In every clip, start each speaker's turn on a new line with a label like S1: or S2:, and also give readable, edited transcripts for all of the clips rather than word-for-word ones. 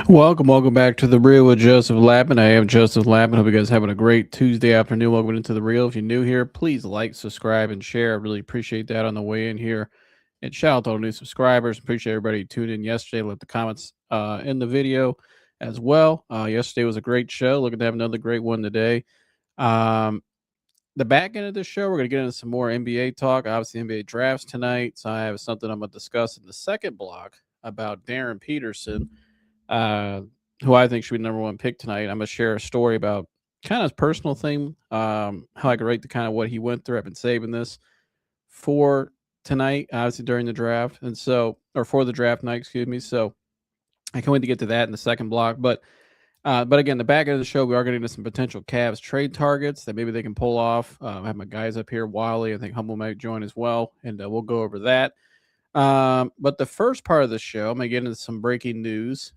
S1: Welcome back to the Real with Joseph Lappin. I am Joseph Lappin. Hope you guys having a great Tuesday afternoon. Welcome into the Real. If you're new here, please like, subscribe, and share. I really appreciate that on the way in here. And shout out to all the new subscribers. Appreciate everybody who tuned in yesterday. Left the comments in the video as well. Yesterday was a great show. Looking to have another great one today. Um, the back end of the show, we're going to get into some more NBA talk. Obviously, NBA drafts tonight. So I have something I'm going to discuss in the second block about Darryn Peterson, uh, who I think should be the number one pick tonight. I'm going to share a story about kind of his personal thing, how I could rate the kind of what he went through. I've been saving this for tonight, obviously during the draft, and so or for the draft night, excuse me. So I can't wait to get to that in the second block. But again, the back end of the show, we are getting into some potential Cavs trade targets that maybe they can pull off. I have my guys up here, Wally. I think Humble might join as well, and we'll go over that. But the first part of the show, I'm going to get into some breaking news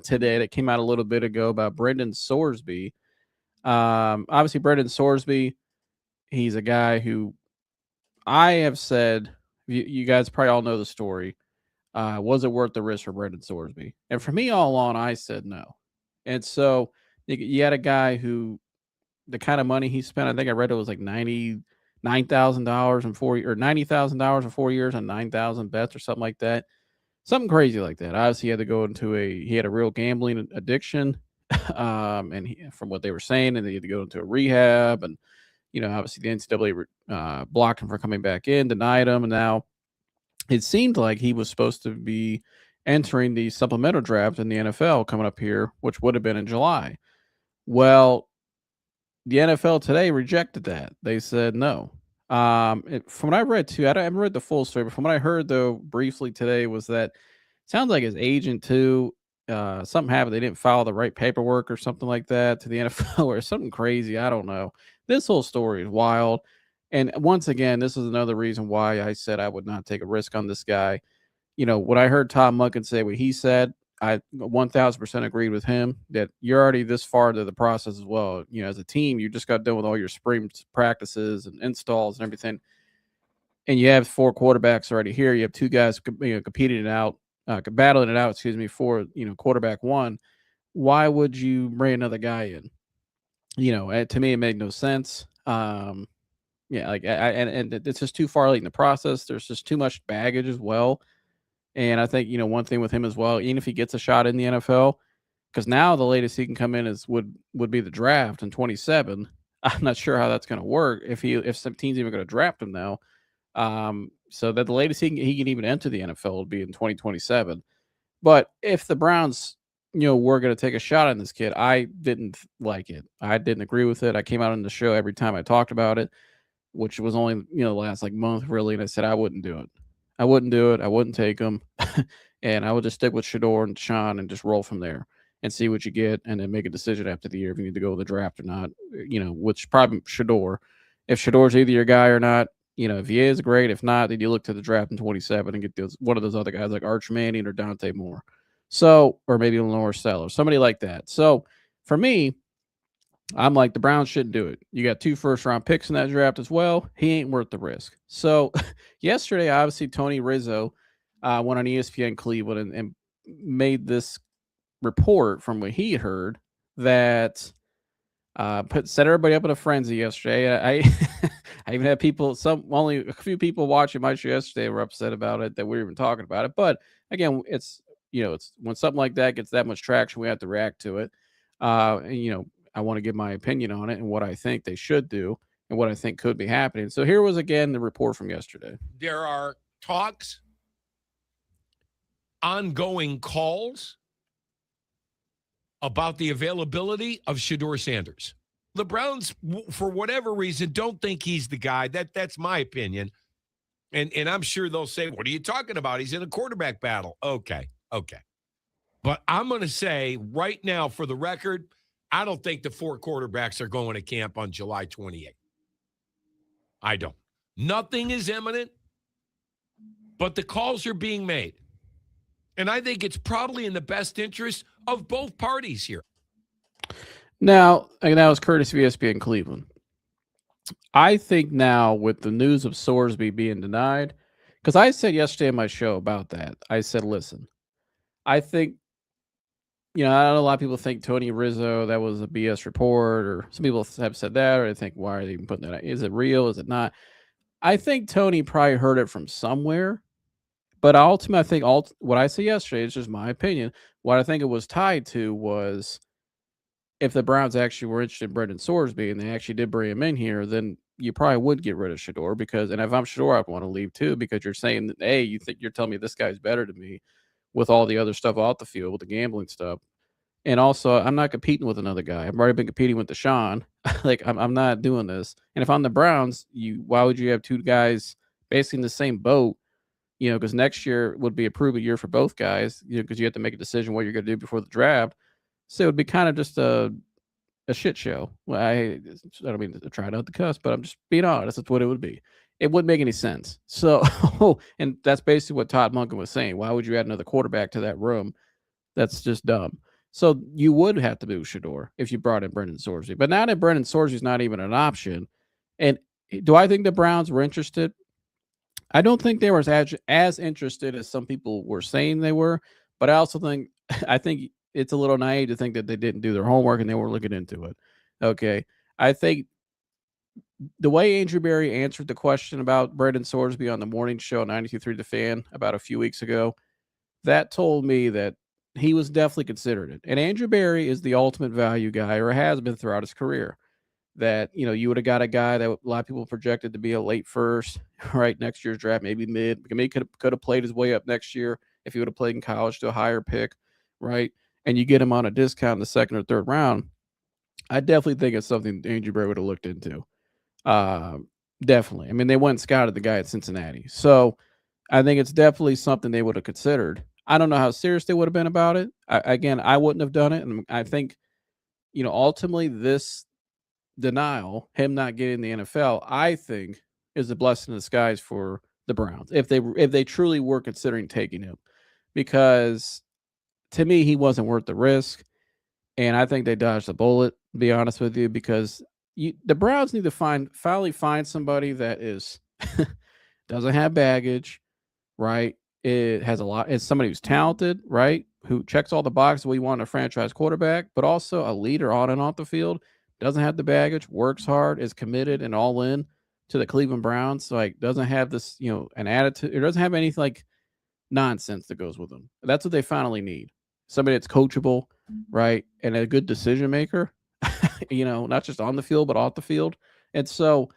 S1: today that came out a little bit ago about Brendan Sorsby. Obviously, Brendan Sorsby, he's a guy who I have said, you guys probably all know the story. Was it worth the risk for Brendan Sorsby? And for me, all along, I said no. And so you had a guy who the kind of money he spent, I think I read it was like $99,000 in 4 or $90,000 in 4 years on 9,000 bets or something like that. Something crazy like that. Obviously, he had to go into he had a real gambling addiction, and from what they were saying, and he had to go into a rehab, and obviously the NCAA blocked him from coming back in, denied him, and now it seemed like he was supposed to be entering the supplemental draft in the NFL coming up here, which would have been in July. Well, the NFL today rejected that. They said no. From what I read too, I haven't read the full story, but from what I heard though briefly today was that it sounds like his agent too. Something happened. They didn't file the right paperwork or something like that to the NFL or something crazy. I don't know. This whole story is wild. And once again, this is another reason why I said I would not take a risk on this guy. What I heard Tom Munkin say, what he said, I 1000% agreed with him that you're already this far into the process as well. As a team, you just got done with all your spring practices and installs and everything. And you have four quarterbacks already here. You have two guys competing it out, battling it out, excuse me, for, quarterback one. Why would you bring another guy in? To me, it made no sense. Yeah, like, and it's just too far late in the process. There's just too much baggage as well. And I think, one thing with him as well, even if he gets a shot in the NFL, because now the latest he can come in is would be the draft in 27. I'm not sure how that's going to work if some team's even going to draft him now. So that the latest he can even enter the NFL would be in 2027. But if the Browns, were going to take a shot on this kid, I didn't like it. I didn't agree with it. I came out on the show every time I talked about it, which was only the last like month really, and I said I wouldn't do it. I wouldn't do it. I wouldn't take him, and I would just stick with Shedeur and Sean and just roll from there and see what you get, and then make a decision after the year if you need to go with the draft or not. Which probably Shedeur. If Shadeur's either your guy or not, if he is, great. If not, then you look to the draft in 27 and get one of those other guys like Arch Manning or Dante Moore. So, or maybe Lenore Stellar, somebody like that. So, for me, I'm like, the Browns shouldn't do it. You got 2 first-round picks in that draft as well. He ain't worth the risk. So yesterday, obviously, Tony Rizzo went on ESPN Cleveland and made this report from what he heard that set everybody up in a frenzy yesterday. I even had only a few people watching my show yesterday were upset about it, that we were even talking about it. But again, it's when something like that gets that much traction, we have to react to it. And I want to give my opinion on it and what I think they should do and what I think could be happening. So here was again the report from yesterday.
S2: There are talks, ongoing calls about the availability of Shedeur Sanders. The Browns, for whatever reason, don't think he's the guy. That's my opinion. And I'm sure they'll say, what are you talking about? He's in a quarterback battle. Okay. But I'm going to say right now, for the record, I don't think the 4 quarterbacks are going to camp on July 28th. I don't. Nothing is imminent, but the calls are being made. And I think it's probably in the best interest of both parties here.
S1: Now, and that was courtesy of ESPN Cleveland. I think now with the news of Sorsby being denied, because I said yesterday in my show about that, I said, listen, I think I know a lot of people think Tony Rizzo, that was a BS report, or some people have said that, or they think, why are they even putting that out? Is it real? Is it not? I think Tony probably heard it from somewhere, but ultimately, I think what I said yesterday is just my opinion. What I think it was tied to was if the Browns actually were interested in Brendan Sorsby and they actually did bring him in here, then you probably would get rid of Shedeur because, and if I'm Shedeur, I'd want to leave too because you're saying that, hey, you think you're telling me this guy's better than me with all the other stuff off the field, with the gambling stuff. And also, I'm not competing with another guy. I've already been competing with Deshaun. Like, I'm not doing this. And if I'm the Browns, why would you have two guys basically in the same boat? Because next year would be a proven year for both guys. Because you have to make a decision what you're going to do before the draft. So it would be kind of just a shit show. Well, I don't mean to try not to cuss, but I'm just being honest. That's what it would be. It wouldn't make any sense. So, and that's basically what Todd Monken was saying. Why would you add another quarterback to that room? That's just dumb. So you would have to move Shedeur if you brought in Brendan Sorsby. But now that Brendan Sorsby is not even an option, and do I think the Browns were interested? I don't think they were as interested as some people were saying they were. But I also think I think it's a little naive to think that they didn't do their homework and they were looking into it. Okay, I think the way Andrew Berry answered the question about Brendan Sorsby on the morning show 92.3 The Fan about a few weeks ago, that told me that he was definitely considered it. And Andrew Berry is the ultimate value guy, or has been throughout his career. That you would have got a guy that a lot of people projected to be a late first, right? Next year's draft, maybe mid. Maybe could have played his way up next year if he would have played in college to a higher pick, right? And you get him on a discount in the second or third round. I definitely think it's something Andrew Berry would have looked into. Uh, Definitely. I mean, they went and scouted the guy at Cincinnati, so I think it's definitely something they would have considered. I don't know how serious they would have been about it. Again, I wouldn't have done it, and I think ultimately this denial, him not getting the NFL, I think is a blessing in disguise for the Browns if they truly were considering taking him, because to me he wasn't worth the risk, and I think they dodged the bullet. To be honest with you, because the Browns need to finally find somebody that is doesn't have baggage, right? It has a lot. It's somebody who's talented, right? Who checks all the boxes we want in a franchise quarterback, but also a leader on and off the field. Doesn't have the baggage, works hard, is committed and all in to the Cleveland Browns. Like, doesn't have this, an attitude. It doesn't have anything like nonsense that goes with them. That's what they finally need. Somebody that's coachable, right? And a good decision maker, not just on the field, but off the field. And so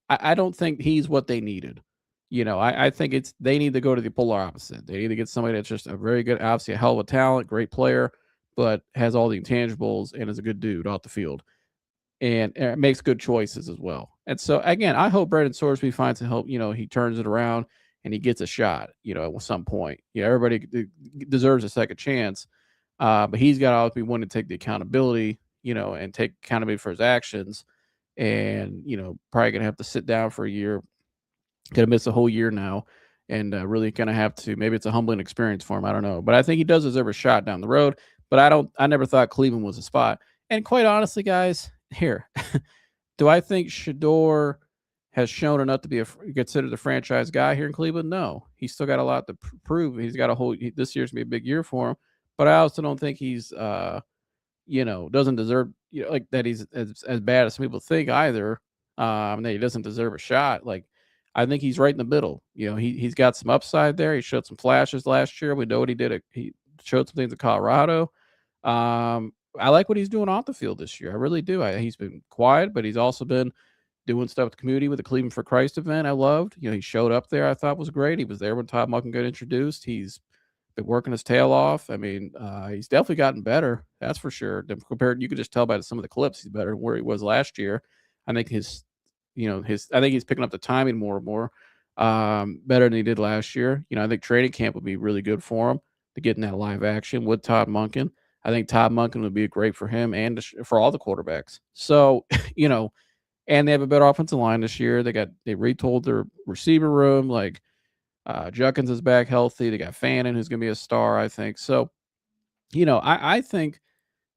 S1: I don't think he's what they needed. I think they need to go to the polar opposite. They need to get somebody that's just a very good, obviously a hell of a talent, great player, but has all the intangibles and is a good dude off the field and makes good choices as well. And so again, I hope Brendan Sorsby finds a help. He turns it around and he gets a shot. At some point. Everybody deserves a second chance, but he's got to always be willing to take the accountability. And take accountability for his actions. And probably gonna have to sit down for a year. Gonna miss a whole year now, and really gonna have to. Maybe it's a humbling experience for him. I don't know, but I think he does deserve a shot down the road. But I never thought Cleveland was a spot. And quite honestly, guys, here, do I think Shedeur has shown enough to be considered the franchise guy here in Cleveland? No, he's still got a lot to prove. He's got this year's gonna be a big year for him. But I also don't think he's doesn't deserve like that. He's as bad as some people think either. That he doesn't deserve a shot. Like, I think he's right in the middle. He's got some upside there. He showed some flashes last year. We know what he did. He showed some things in Colorado. I like what he's doing off the field this year. I really do. He's been quiet, but he's also been doing stuff with the community with the Cleveland for Christ event. I loved. He showed up there. I thought was great. He was there when Todd Monken got introduced. He's been working his tail off. I mean, he's definitely gotten better. That's for sure. Compared, you could just tell by some of the clips he's better than where he was last year. I think I think he's picking up the timing more and more, better than he did last year. I think training camp would be really good for him to get in that live action with Todd Monken. I think Todd Monken would be great for him and for all the quarterbacks. So, and they have a better offensive line this year. They retooled their receiver room. Like, Juckins is back healthy. They got Fannin, who's going to be a star, I think. So, I think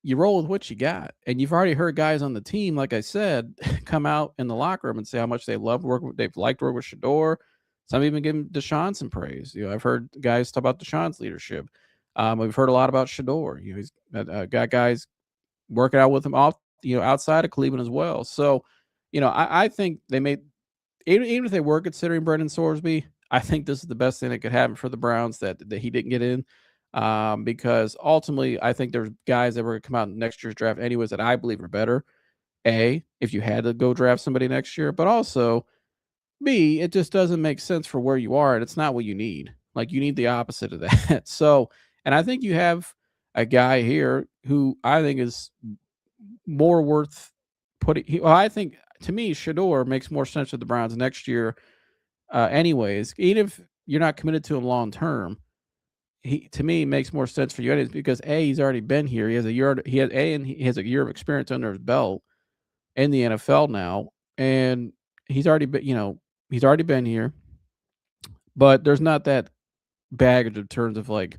S1: you roll with what you got. And you've already heard guys on the team, like I said, come out in the locker room and say how much they've liked working with Shedeur. Some even give Deshaun some praise. I've heard guys talk about Deshaun's leadership. We've heard a lot about Shedeur. He's got guys working out with him off, outside of Cleveland as well. So, I think they made even if they were considering Brendan Sorsby, I think this is the best thing that could happen for the Browns that he didn't get in. Because ultimately, I think there's guys that were going to come out in next year's draft anyways that I believe are better. A, if you had to go draft somebody next year, but also B, it just doesn't make sense for where you are, and it's not what you need. Like, you need the opposite of that. So, and I think you have a guy here who I think is more worth putting. I think to me, Shedeur makes more sense with the Browns next year. Anyways, even if you're not committed to him long term, he to me makes more sense for you anyways because A, he's already been here. He has a year. He has A, and he has a year of experience under his belt in the NFL now, and he's already been. He's already been here, but there's not that baggage in terms of like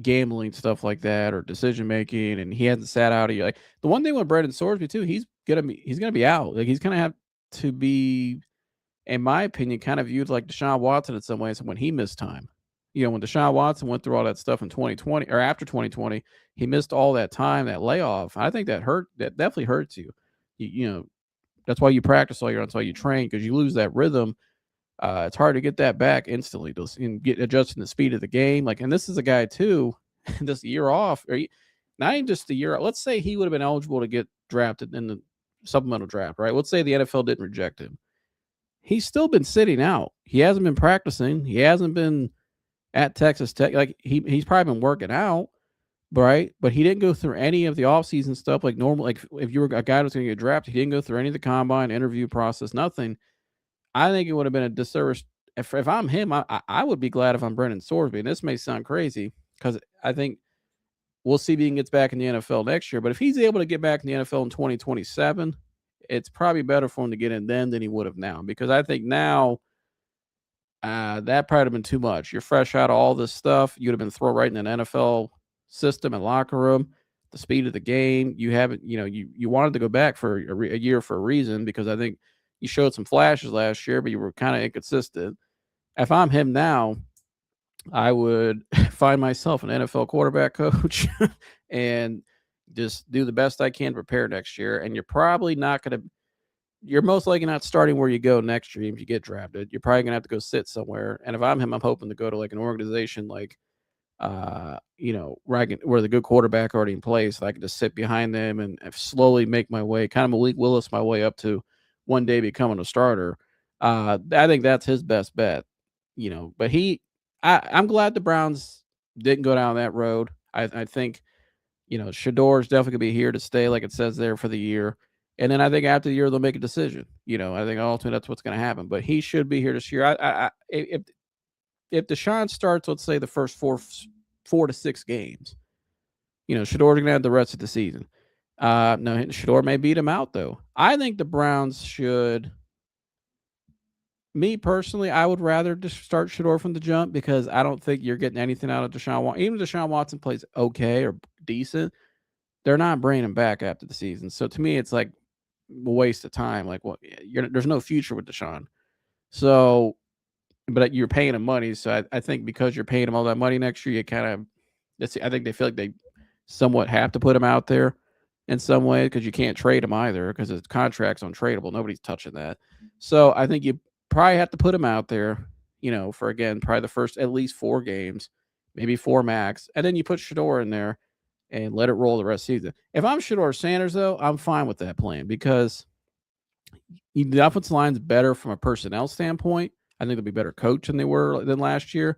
S1: gambling stuff like that or decision making, and he hasn't sat out. Like the one thing with Brendan Sorsby too, he's gonna be out. Like he's gonna have to be, in my opinion, kind of viewed like Deshaun Watson in some ways when he missed time. When Deshaun Watson went through all that stuff in 2020 or after 2020, he missed all that time, that layoff. I think that hurt. That definitely hurts you. That's why you practice all year. That's why you train because you lose that rhythm. It's hard to get that back instantly and get adjusting the speed of the game. Like, and this is a guy too, this year off, not even just a year. Let's say he would have been eligible to get drafted in the supplemental draft, right? Let's say the NFL didn't reject him. He's still been sitting out. He hasn't been practicing. He hasn't been at Texas Tech. Like he's probably been working out, right? But he didn't go through any of the offseason stuff like normal. Like if you were a guy that was going to get drafted, he didn't go through any of the combine interview process, nothing. I think it would have been a disservice. If I'm him, I would be glad if I'm Brendan Sorsby. And this may sound crazy because I think we'll see if he gets back in the NFL next year. But if he's able to get back in the NFL in 2027, it's probably better for him to get in then than he would have now. Because I think now that probably would have been too much. You're fresh out of all this stuff. You'd have been thrown right in an NFL system and locker room. The speed of the game. You haven't, you wanted to go back for a year for a reason because I think you showed some flashes last year, but you were kind of inconsistent. If I'm him now, I would find myself an NFL quarterback coach and just do the best I can to prepare next year. And you're probably not going to, you're most likely not starting where you go next year if you get drafted. You're probably going to have to go sit somewhere. And if I'm him, I'm hoping to go to like an organization like, where the good quarterback already in place. So I can just sit behind them and slowly make my way, kind of Malik Willis my way up to one day becoming a starter. I think that's his best bet, but I'm glad the Browns didn't go down that road. I think, Shedeur is definitely gonna be here to stay, like it says there for the year. And then I think after the year they'll make a decision. I think ultimately that's what's going to happen. But he should be here this year. If Deshaun starts, let's say the first 4 to 6 games, Shedeur's gonna have the rest of the season. No, Shedeur may beat him out though. I think the Browns should. Me personally, I would rather just start Shedeur from the jump because I don't think you're getting anything out of Deshaun Watson. Even if Deshaun Watson plays okay or decent, they're not bringing him back after the season. So to me, it's like a waste of time. Like, there's no future with Deshaun. So, but you're paying him money. So I think because you're paying him all that money next year, you kind of. I think they feel like they somewhat have to put him out there in some way because you can't trade him either because his contract's untradeable. Nobody's touching that. So I think you probably have to put him out there, for again, probably the first at least 4 games, maybe 4 max. And then you put Shedeur in there and let it roll the rest of the season. If I'm Shedeur Sanders, though, I'm fine with that plan because the offensive line's better from a personnel standpoint. I think they'll be better coached than last year,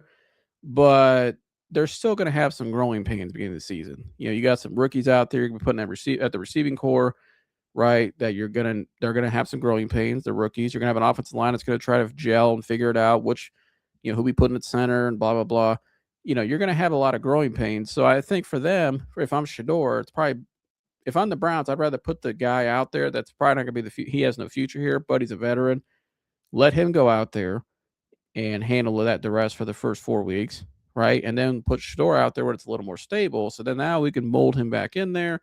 S1: but they're still going to have some growing pains beginning of the season. You got some rookies out there you're going to be putting at the receiving core, right? That they're gonna have some growing pains. They're rookies. You're gonna have an offensive line that's gonna try to gel and figure it out, which, who we put in at center and blah blah blah. You're gonna have a lot of growing pains. So I think for them, if I'm Shedeur, it's probably if I'm the Browns, I'd rather put the guy out there that's probably not gonna be he has no future here, but he's a veteran. Let him go out there and handle the rest for the first 4 weeks, right? And then put Shedeur out there where it's a little more stable. So then now we can mold him back in there,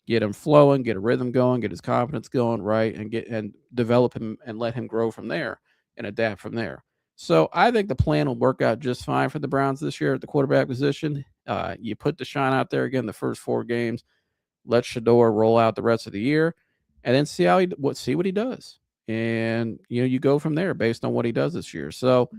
S1: get him flowing, get a rhythm going, get his confidence going, right, and develop him and let him grow from there and adapt from there. So I think the plan will work out just fine for the Browns this year at the quarterback position. You put Deshaun out there again the first 4 games, let Shedeur roll out the rest of the year, and then see what he does. And you go from there based on what he does this year. So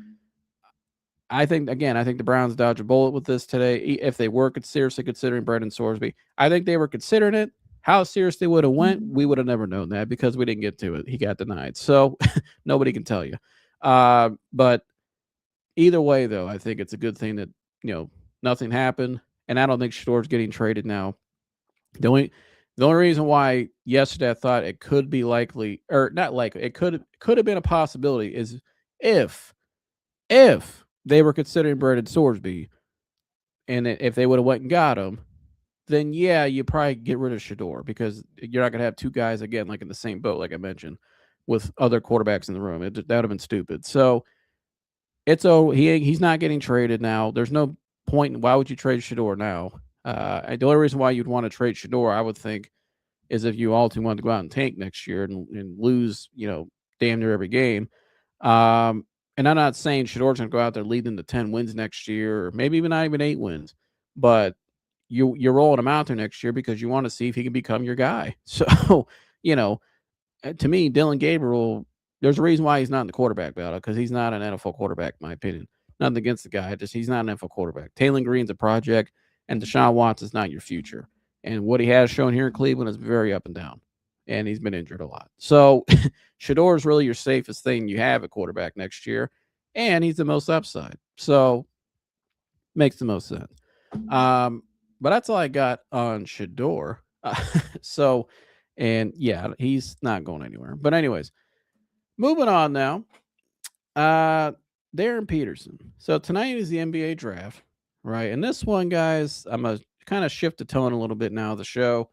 S1: I think the Browns dodged a bullet with this today. If they were seriously considering Brendan Sorsby, I think they were considering it. How serious they would have went, we would have never known that because we didn't get to it. He got denied, so nobody can tell you. But either way, though, I think it's a good thing that nothing happened, and I don't think Shedeur's getting traded now. The only the only reason why yesterday I thought it could be likely, or not likely, it could have been a possibility is if if they were considering Brendan Sorsby, and if they would have went and got him, then yeah, you probably get rid of Shedeur because you're not going to have 2 guys again like in the same boat, like I mentioned, with other quarterbacks in the room. That would have been stupid. So he's not getting traded now. There's no point. Why would you trade Shedeur now? The only reason why you'd want to trade Shedeur, I would think, is if you ultimately want to go out and tank next year and lose, damn near every game. And I'm not saying Shedeur's going to go out there leading to 10 wins next year, or maybe even not even 8 wins, but you're rolling him out there next year because you want to see if he can become your guy. So, you know, to me, Dylan Gabriel, there's a reason why he's not in the quarterback battle because he's not an NFL quarterback, in my opinion. Nothing against the guy, just he's not an NFL quarterback. Taylor Green's a project, and Deshaun Watson's not your future. And what he has shown here in Cleveland is very up and down, and he's been injured a lot. So Shedeur is really your safest thing you have at quarterback next year, and he's the most upside. So makes the most sense. But that's all I got on Shedeur. So, and yeah, he's not going anywhere. But anyways, moving on now. Darryn Peterson. So tonight is the NBA draft, right? And this one, guys, I'm gonna kind of shift the tone a little bit now of the show.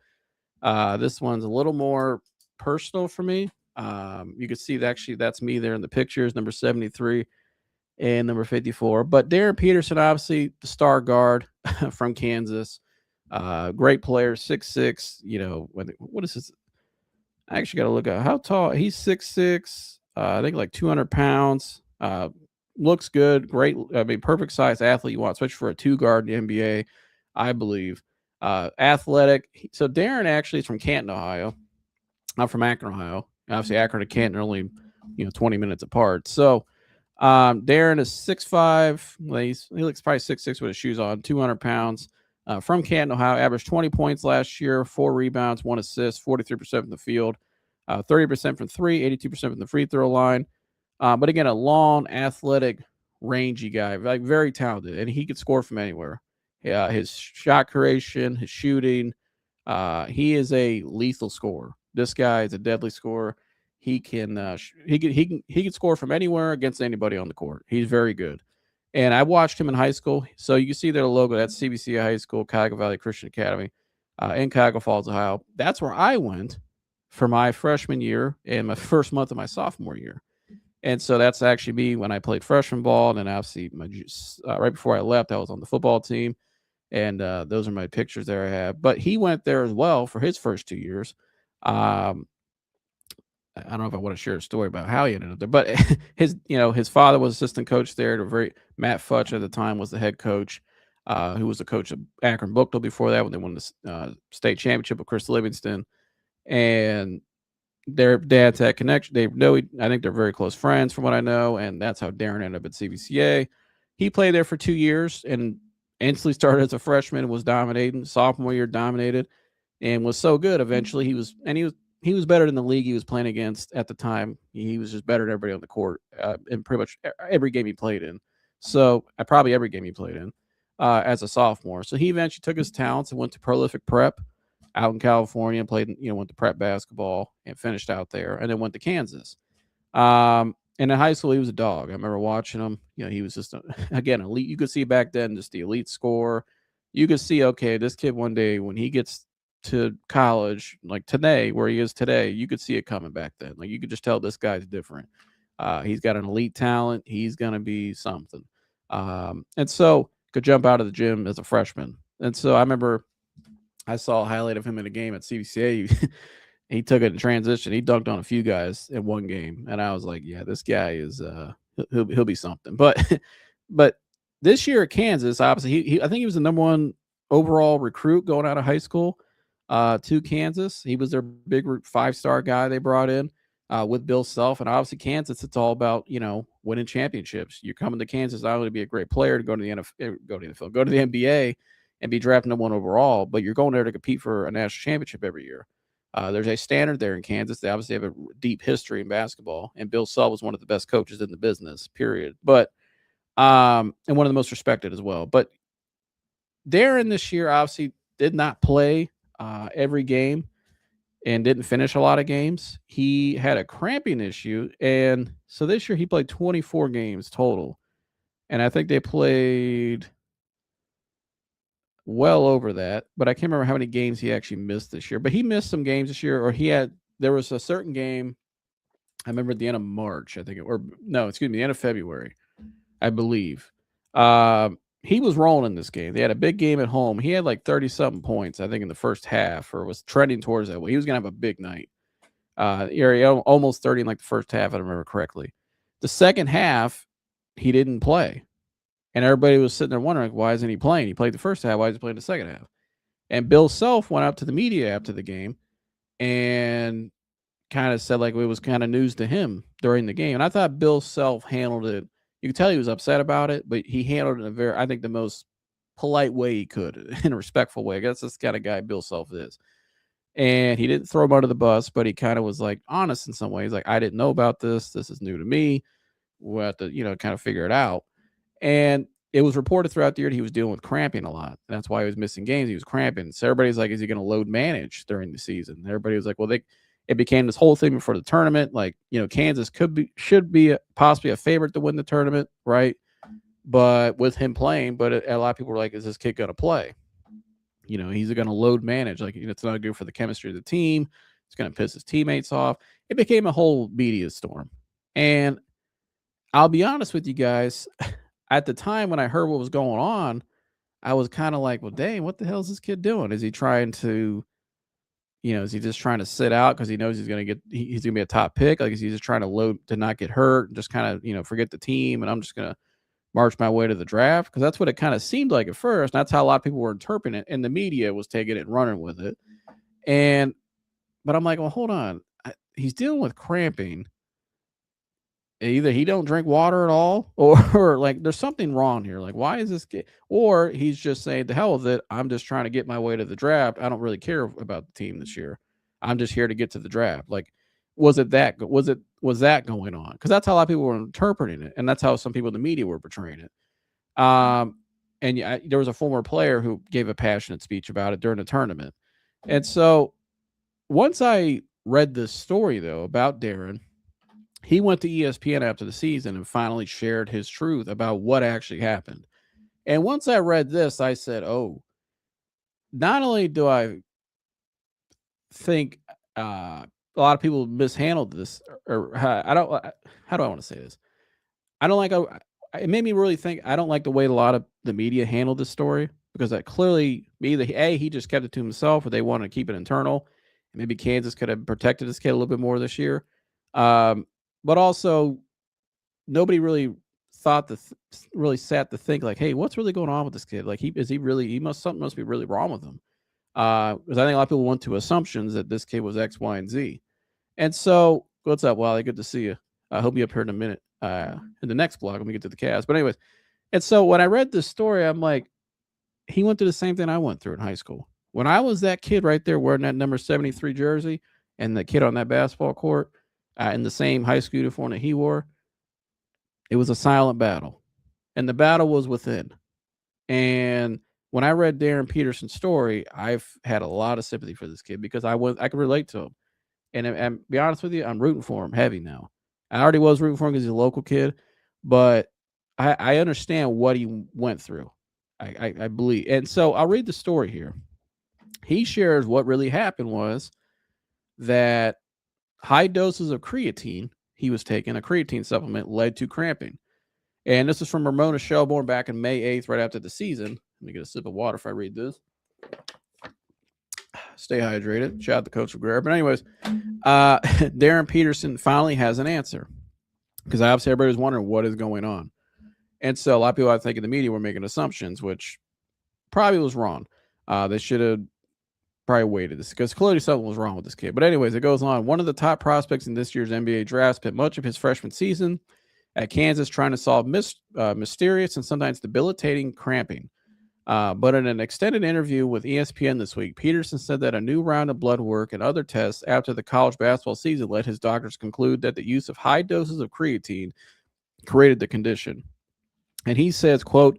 S1: This one's a little more personal for me. You can see that actually that's me there in the pictures, number 73 and number 54. But Darryn Peterson, obviously the star guard from Kansas, great player, 6'6". What is his? I actually got to look at how tall he's. 6'6". I think like 200 pounds. Looks good, great. I mean, perfect size athlete you want, especially for a 2 guard in the NBA, I believe. Athletic. So Darryn actually is from Canton, Ohio. I'm from Akron, Ohio. Obviously, Akron and Canton are only 20 minutes apart. So Darryn is 6'5". Well, he looks probably 6'6" with his shoes on, 200 pounds. From Canton, Ohio, averaged 20 points last year, 4 rebounds, 1 assist, 43% from the field, 30% from 3, 82% from the free throw line. But again, a long, athletic, rangy guy, like very talented, and he could score from anywhere. His shot creation, his shooting, he is a lethal scorer. This guy is a deadly scorer. He can he can score from anywhere against anybody on the court. He's very good. And I watched him in high school. So you can see their logo. That's CBC High School, Cuyahoga Valley Christian Academy, in Cuyahoga Falls, Ohio. That's where I went for my freshman year and my first month of my sophomore year. And so that's actually me when I played freshman ball. And then obviously right before I left, I was on the football team. And those are my pictures there I have. But he went there as well for his first 2 years. I don't know if I want to share a story about how he ended up there, but his father was assistant coach there. Matt Futch at the time was the head coach, who was the coach of Akron Bookville before that when they won the state championship with Chris Livingston. And their dads had connection. I think they're very close friends from what I know, and that's how Darryn ended up at CVCA. He played there for 2 years and instantly started as a freshman and was dominating. Sophomore year dominated and was so good. Eventually, he was better than the league he was playing against at the time. He was just better than everybody on the court in pretty much every game he played in. So probably every game he played in as a sophomore. So he eventually took his talents and went to Prolific Prep out in California and played, went to prep basketball and finished out there, and then went to Kansas. And in high school, he was a dog. I remember watching him. He was just, again, elite. You could see back then just the elite scorer. You could see, okay, this kid one day when he gets to college, like today, where he is today, you could see it coming back then. Like you could just tell this guy's different. He's got an elite talent. He's going to be something. And so could jump out of the gym as a freshman. And so I remember I saw a highlight of him in a game at CVCA. He took it in transition. He dunked on a few guys in one game. And I was like, yeah, this guy is he'll be something. But this year at Kansas, obviously, I think he was the number one overall recruit going out of high school to Kansas. He was their big 5-star guy they brought in with Bill Self, and obviously Kansas. It's all about winning championships. You're coming to Kansas not only to be a great player to go to the NFL, go to the NFL, go to the NBA, and be drafted number one overall, but you're going there to compete for a national championship every year. There's a standard there in Kansas. They obviously have a deep history in basketball, and Bill Self was one of the best coaches in the business, period. But and one of the most respected as well. But Darryn this year obviously did not play every game and didn't finish a lot of games. He had a cramping issue, and so this year he played 24 games total, and I think they played well over that, but I can't remember how many games he actually missed this year. But he missed some games this year, or there was a certain game, I remember at the end of March, I think, the end of February, I believe. He was rolling in this game. They had a big game at home. He had like 30-something points, I think, in the first half, or was trending towards that way. He was going to have a big night. Almost 30 in like the first half, if I remember correctly. The second half, he didn't play. And everybody was sitting there wondering, why isn't he playing? He played the first half. Why is he playing the second half? And Bill Self went out to the media after the game and kind of said like it was kind of news to him during the game. And I thought Bill Self handled it. You could tell he was upset about it, but he handled it in I think the most polite way he could, in a respectful way. I guess that's the kind of guy Bill Self is. And he didn't throw him under the bus, but he kind of was like honest in some ways. Like, I didn't know about this. This is new to me. We'll have to, kind of figure it out. And it was reported throughout the year that he was dealing with cramping a lot. And that's why he was missing games. He was cramping. So everybody's like, is he going to load manage during the season? And everybody was like, well, it became this whole thing before the tournament. Like, Kansas should be possibly a favorite to win the tournament, right? But with him playing, a lot of people were like, is this kid going to play? He's going to load manage. Like, it's not good for the chemistry of the team. It's going to piss his teammates off. It became a whole media storm. And I'll be honest with you guys, at the time when I heard what was going on, I was kind of like, well, dang, what the hell is this kid doing? Is he trying to, is he just trying to sit out because he knows he's going to be a top pick? Like, is he just trying to load to not get hurt and just kind of, forget the team and I'm just going to march my way to the draft? Because that's what it kind of seemed like at first. And that's how a lot of people were interpreting it. And the media was taking it and running with it. But I'm like, well, hold on. He's dealing with cramping. Either he don't drink water at all, or like there's something wrong here. Like, why is this kid? Or he's just saying, the hell with it. I'm just trying to get my way to the draft. I don't really care about the team this year. I'm just here to get to the draft. Like, was that going on? Because that's how a lot of people were interpreting it, and that's how some people in the media were portraying it. And there was a former player who gave a passionate speech about it during the tournament. And so once I read this story though about Darryn, he went to ESPN after the season and finally shared his truth about what actually happened. And once I read this, I said, oh, not only do I think a lot of people mishandled this, or how do I want to say this? It made me really think, I don't like the way a lot of the media handled this story, because that clearly either he just kept it to himself, or they wanted to keep it internal. Maybe Kansas could have protected this kid a little bit more this year. But also, nobody really thought really sat to think like, hey, what's really going on with this kid? Like, something must be really wrong with him. Because I think a lot of people went to assumptions that this kid was X, Y, and Z. And so, what's up, Wally? Good to see you. I hope you up here in a minute. In the next blog, when we get to the cast. But anyways, and so when I read this story, I'm like, he went through the same thing I went through in high school. When I was that kid right there wearing that number 73 jersey, and the kid on that basketball court in the same high school uniform that he wore, it was a silent battle. And the battle was within. And when I read Darryn Peterson's story, I've had a lot of sympathy for this kid, because I could relate to him. And be honest with you, I'm rooting for him heavy now. I already was rooting for him because he's a local kid, but I understand what he went through. I believe. And so I'll read the story here. He shares what really happened was that high doses of creatine he was taking, a creatine supplement, led to cramping. And this is from Ramona Shelbourne back in May 8th, right after the season. Let me get a sip of water if I read this. Stay hydrated. Shout out to Coach McGregor. But anyways, Darryn Peterson finally has an answer. because obviously everybody was wondering what is going on. And so a lot of people, I think, in the media were making assumptions, which probably was wrong. They should have probably waited this because clearly something was wrong with this kid. But anyways, it goes on. One of the top prospects in this year's NBA draft spent much of his freshman season at Kansas trying to solve mysterious and sometimes debilitating cramping. But in an extended interview with ESPN this week, Peterson said that a new round of blood work and other tests after the college basketball season led his doctors conclude that the use of high doses of creatine created the condition. And he says, quote,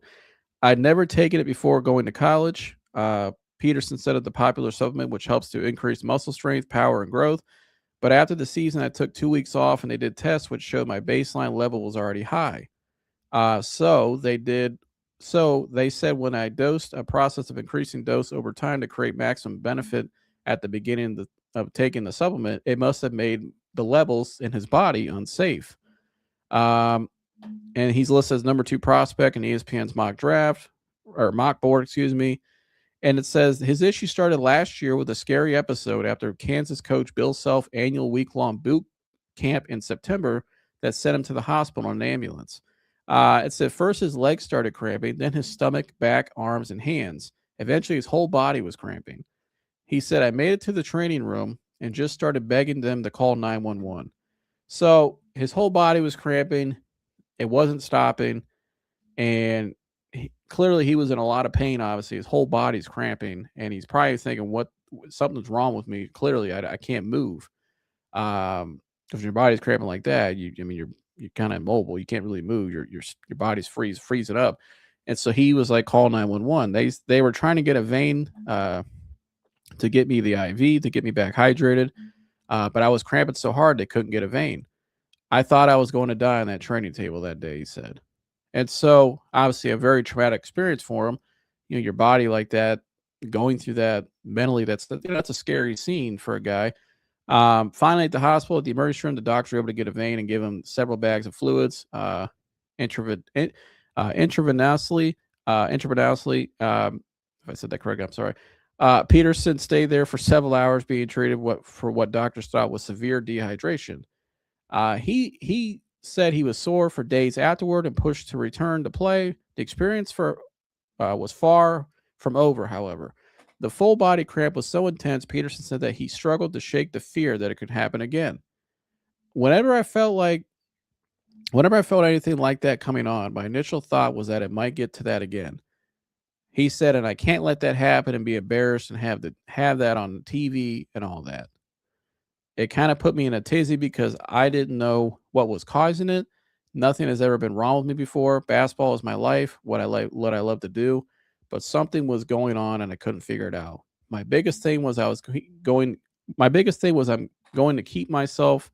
S1: "I'd never taken it before going to college." Peterson said of the popular supplement, which helps to increase muscle strength, power, and growth. But after the season, I took 2 weeks off and they did tests, which showed my baseline level was already high. So they did. So they said when I dosed, a process of increasing dose over time to create maximum benefit at the beginning of taking the supplement, it must have made the levels in his body unsafe. Um, and he's listed as number 2 prospect in ESPN's mock draft or mock board, excuse me. And it says his issue started last year with a scary episode after Kansas coach Bill Self annual week-long boot camp in September that sent him to the hospital in an ambulance. It said first his legs started cramping, then his stomach, back, arms, and hands. Eventually, his whole body was cramping. He said, I made it to the training room and just started begging them to call 911. So his whole body was cramping. It wasn't stopping. And clearly he was in a lot of pain. Obviously, his whole body's cramping, and he's probably thinking, "What? Something's wrong with me. Clearly, I can't move." Because your body's cramping like that, you're kind of immobile. You can't really move. Your body's freezing up, and so he was like, "Call 911." They were trying to get a vein to get me the IV to get me back hydrated, but I was cramping so hard they couldn't get a vein. I thought I was going to die on that training table that day, he said. And so, obviously, a very traumatic experience for him. Your body like that, going through that mentally, that's a scary scene for a guy. Finally, at the hospital, at the emergency room, the doctors were able to get a vein and give him several bags of fluids intravenously. If I said that correctly, I'm sorry. Peterson stayed there for several hours being treated for what doctors thought was severe dehydration. He said he was sore for days afterward and pushed to return to play. The experience was far from over, however. The full body cramp was so intense, Peterson said that he struggled to shake the fear that it could happen again. Whenever I felt anything like that coming on, my initial thought was that it might get to that again. He said, and I can't let that happen and be embarrassed and have that on TV and all that. It kind of put me in a tizzy because I didn't know what was causing it. Nothing has ever been wrong with me before. Basketball is my life, what I love to do, but something was going on and I couldn't figure it out. My biggest thing was I'm going to keep myself.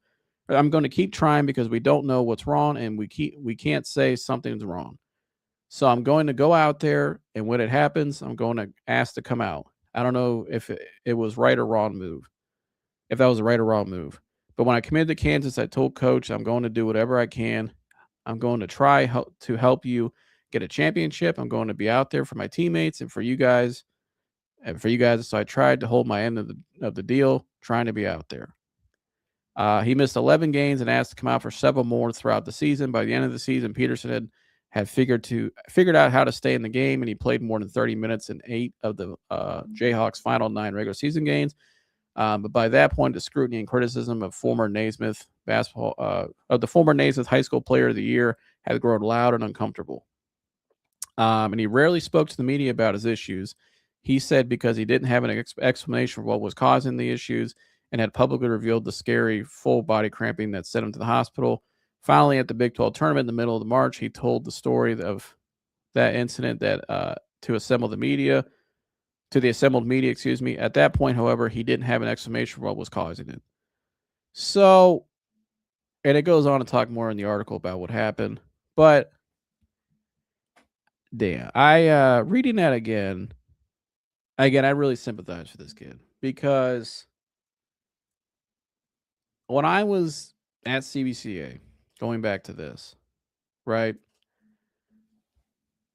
S1: I'm going to keep trying because we don't know what's wrong and we can't say something's wrong. So I'm going to go out there, and when it happens, I'm going to ask to come out. I don't know if it was right or wrong move. If that was the right or wrong move. But when I committed to Kansas, I told coach, I'm going to do whatever I can. I'm going to try to help you get a championship. I'm going to be out there for my teammates and for you guys. So I tried to hold my end of the deal, trying to be out there. He missed 11 games and asked to come out for several more throughout the season. By the end of the season, Peterson had figured out how to stay in the game, and he played more than 30 minutes in 8 of the Jayhawks' final 9 regular season games. But by that point, the scrutiny and criticism of the former Naismith High School Player of the Year had grown loud and uncomfortable. And he rarely spoke to the media about his issues. He said because he didn't have an explanation for what was causing the issues and had publicly revealed the scary full body cramping that sent him to the hospital. Finally, at the Big 12 tournament in the middle of March, he told the story of that incident to the assembled media. At that point, however, he didn't have an explanation for what was causing it. So, and it goes on to talk more in the article about what happened. But, damn, I reading that again, I really sympathize for this kid because when I was at CBCA, going back to this, right?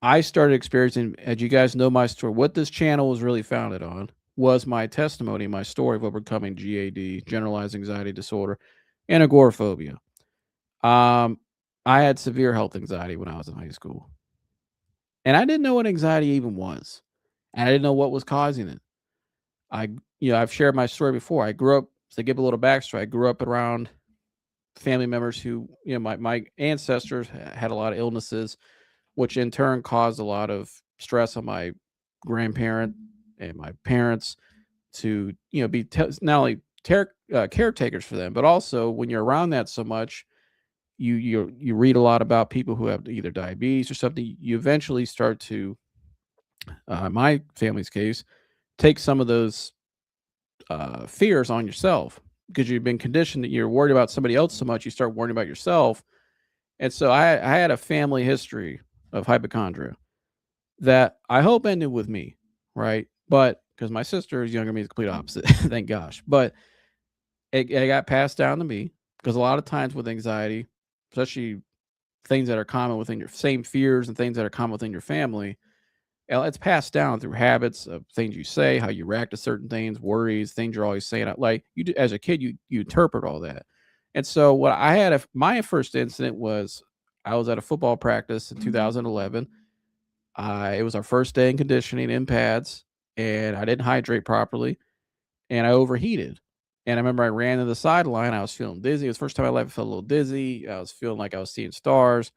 S1: I started experiencing, as you guys know my story, what this channel was really founded on was my testimony, my story of overcoming GAD, generalized anxiety disorder, and agoraphobia. I had severe health anxiety when I was in high school. And I didn't know what anxiety even was. And I didn't know what was causing it. I've shared my story before. I grew up, to give a little backstory, I grew up around family members who, my ancestors had a lot of illnesses, which in turn caused a lot of stress on my grandparent and my parents to, be not only caretakers for them, but also when you're around that so much, you read a lot about people who have either diabetes or something. You eventually start to, my family's case, take some of those fears on yourself because you've been conditioned that you're worried about somebody else so much, you start worrying about yourself. And so I had a family history of hypochondria that I hope ended with me, right? But because my sister is younger than me, the complete opposite, thank gosh. But it got passed down to me because a lot of times with anxiety, especially things that are common within your same fears and things that are common within your family, it's passed down through habits of things you say, how you react to certain things, worries, things you're always saying. Like as a kid, you interpret all that. And so what I had, my first incident was I was at a football practice in 2011. It was our first day in conditioning in pads, and I didn't hydrate properly, and I overheated. And I remember I ran to the sideline. I was feeling dizzy. It was the first time I felt a little dizzy. I was feeling like I was seeing stars,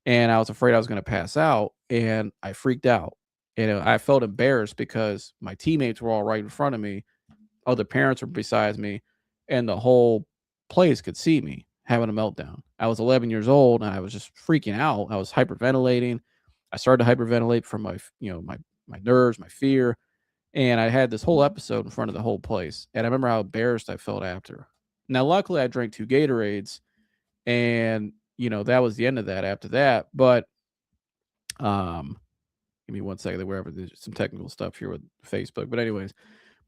S1: and I was afraid I was going to pass out, and I freaked out. And I felt embarrassed because my teammates were all right in front of me, other parents were beside me, and the whole place could see me having a meltdown. I was 11 years old, and I was just freaking out. I was hyperventilating. I started to hyperventilate from my nerves, my fear, and I had this whole episode in front of the whole place. And I remember how embarrassed I felt after. Now, luckily, I drank 2 Gatorades, and that was the end of that after that. But um, give me one second. Wherever there's some technical stuff here with Facebook, but anyways,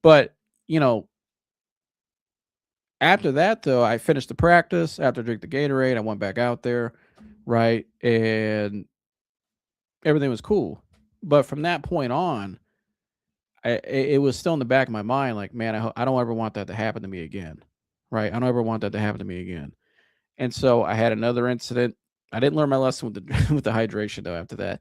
S1: but you know, after that though, I finished the practice. After I drank the Gatorade, I went back out there, right, and everything was cool. But from that point on, it was still in the back of my mind, like, man, I don't ever want that to happen to me again, right? I don't ever want that to happen to me again. And so I had another incident. I didn't learn my lesson with the with the hydration though. After that,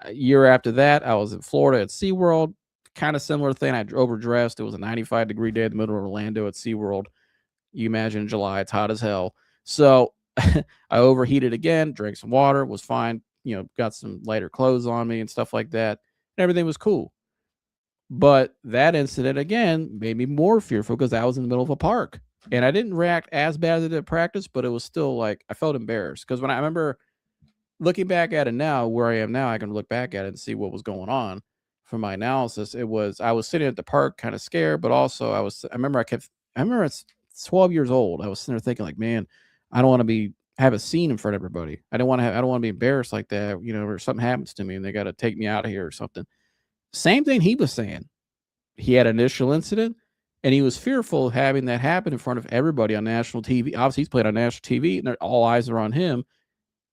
S1: a year after that, I was in Florida at SeaWorld. Kind of similar thing. I overdressed. It was a 95-degree day in the middle of Orlando at SeaWorld. You imagine in July, it's hot as hell. So I overheated again, drank some water, was fine. Got some lighter clothes on me and stuff like that. And everything was cool. But that incident again made me more fearful because I was in the middle of a park. And I didn't react as bad as I did at practice, but it was still like I felt embarrassed. Because when I remember looking back at it now, where I am now, I can look back at it and see what was going on from my analysis. I was sitting at the park kind of scared, but also I remember it's 12 years old. I was sitting there thinking like, man, I don't want to have a scene in front of everybody. I don't want to be embarrassed like that, or something happens to me and they got to take me out of here or something. Same thing he was saying. He had an initial incident and he was fearful of having that happen in front of everybody on national TV. Obviously, he's played on national TV and all eyes are on him.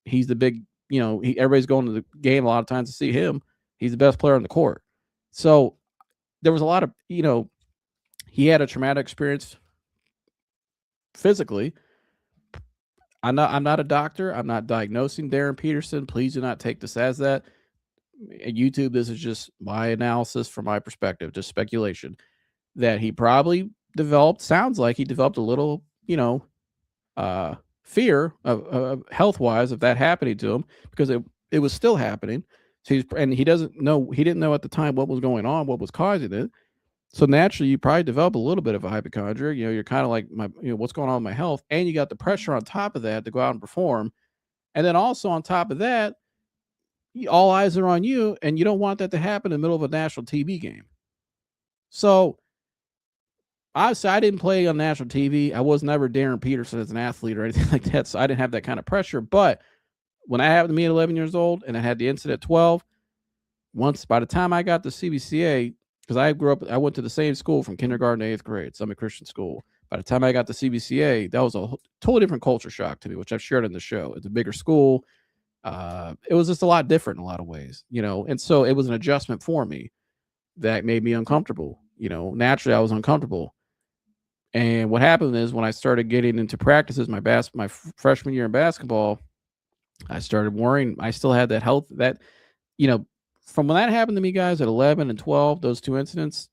S1: He's the big, everybody's going to the game a lot of times to see him. He's the best player on the court. So there was a lot of, he had a traumatic experience physically. I'm not a doctor. I'm not diagnosing Darryn Peterson. Please do not take this as that. At YouTube, this is just my analysis from my perspective, just speculation that he probably sounds like he developed a little, fear of health wise of that happening to him because it was still happening. So he didn't know at the time what was going on, what was causing it. So naturally, you probably develop a little bit of a hypochondria. You're kind of like what's going on with my health, and you got the pressure on top of that to go out and perform, and then also on top of that, all eyes are on you, and you don't want that to happen in the middle of a national TV game. So obviously, I didn't play on national TV. I was never Darryn Peterson as an athlete or anything like that, so I didn't have that kind of pressure. But when I happened to me at 11 years old, and I had the incident at 12, by the time I got to CBCA, because I went to the same school from kindergarten to 8th grade, Summit Christian School. By the time I got to CBCA, that was a totally different culture shock to me, which I've shared in the show. It's a bigger school. It was just a lot different in a lot of ways, and so it was an adjustment for me that made me uncomfortable. Naturally I was uncomfortable. And what happened is when I started getting into practices, my freshman year in basketball, I started worrying. I still had that health that, you know, from when that happened to me, guys, at 11 and 12, those two incidents,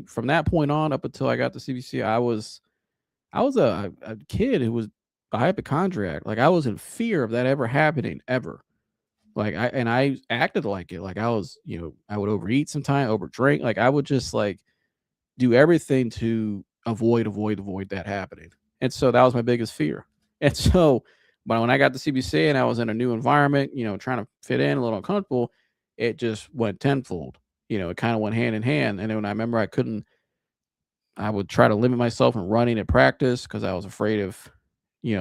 S1: from that point on up until I got to CBC, I was a kid who was a hypochondriac. Like I was in fear of that ever happening ever. Like I acted like it. Like I was, I would overeat sometime, overdrink. Like I would just like do everything to avoid that happening. And so that was my biggest fear. And so, but when I got to CBC and I was in a new environment, trying to fit in, a little uncomfortable, it just went tenfold. It kind of went hand in hand. And then when I remember I would try to limit myself from running at practice because I was afraid of,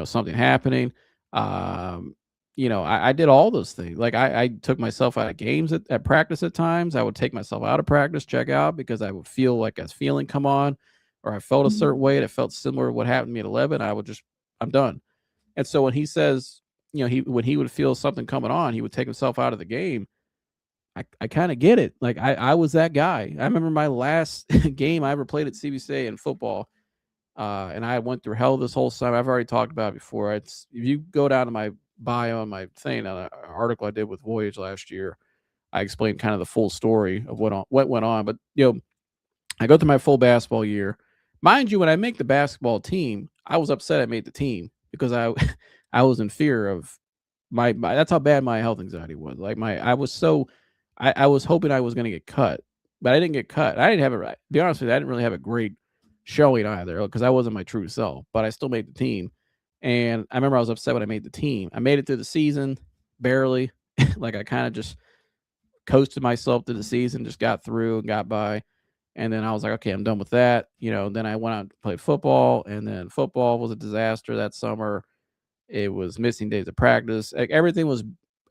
S1: something happening. Um, I did all those things. Like I took myself out of games at practice at times. I would take myself out of practice, check out because I would feel like a feeling come on, or I felt a certain way that felt similar to what happened to me at 11. I'm done. And so when he says, when he would feel something coming on, he would take himself out of the game. I kind of get it. Like I was that guy. I remember my last game I ever played at CBC in football. And I went through hell this whole summer. I've already talked about it before. If you go down to my bio on my thing, an article I did with Voyage last year, I explained kind of the full story of what went on. But I go through my full basketball year. Mind you, when I make the basketball team, I was upset I made the team because I I was in fear of my that's how bad my health anxiety was. Like I was hoping I was going to get cut, but I didn't get cut. I didn't have it. Be honest with you, I didn't really have a great showing either because I wasn't my true self. But I still made the team, and I remember I was upset when I made the team. I made it through the season barely. Like I kind of just coasted myself through the season, just got through and got by. And then I was like, okay, I'm done with that. Then I went out and played football, and then football was a disaster that summer. It was missing days of practice. Like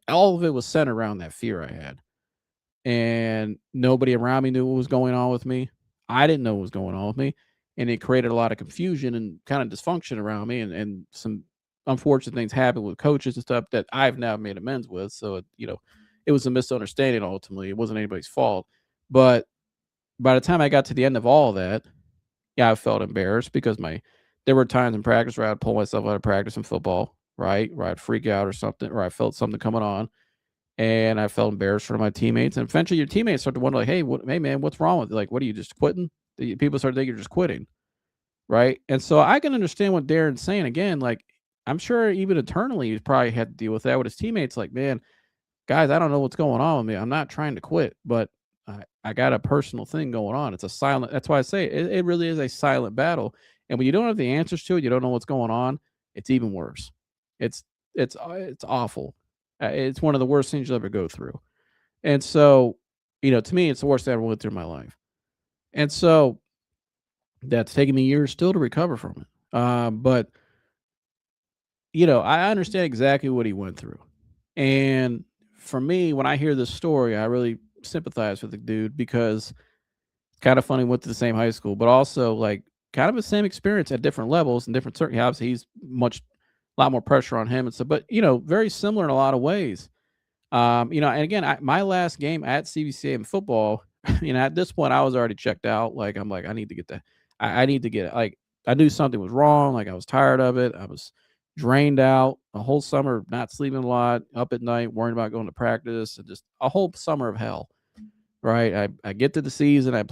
S1: all of it was centered around that fear I had. And nobody around me knew what was going on with me. I didn't know what was going on with me. And it created a lot of confusion and kind of dysfunction around me. And some unfortunate things happened with coaches and stuff that I've now made amends with. So, it was a misunderstanding ultimately. It wasn't anybody's fault. But by the time I got to the end of all that, yeah, I felt embarrassed because there were times in practice where I'd pull myself out of practice in football, right? Where I'd freak out or something, or I felt something coming on and I felt embarrassed for my teammates. And eventually, your teammates start to wonder, like, hey, man, what's wrong with you? Like, what are you just quitting? People start thinking you're just quitting, right? And so I can understand what Darren's saying. Again, like, I'm sure even internally, he's probably had to deal with that with his teammates. Like, man, guys, I don't know what's going on with me. I'm not trying to quit, but I got a personal thing going on. It's a silent. That's why I say it really is a silent battle. And when you don't have the answers to it, you don't know what's going on. It's even worse. It's it's awful. It's one of the worst things you'll ever go through. And so, to me, it's the worst I ever went through in my life. And so that's taken me years still to recover from it. But I understand exactly what he went through. And for me, when I hear this story, I really sympathize with the dude because it's kind of funny, went to the same high school, but also like kind of the same experience at different levels and different certain obviously he's a lot more pressure on him and stuff, but very similar in a lot of ways. And again, my last game at CBCA in football, at this point I was already checked out. Like I'm like, I need to get that. I need to get like I knew something was wrong. Like I was tired of it. I was drained out a whole summer, not sleeping a lot, up at night, worrying about going to practice, and just a whole summer of hell. Right. I get to the season. I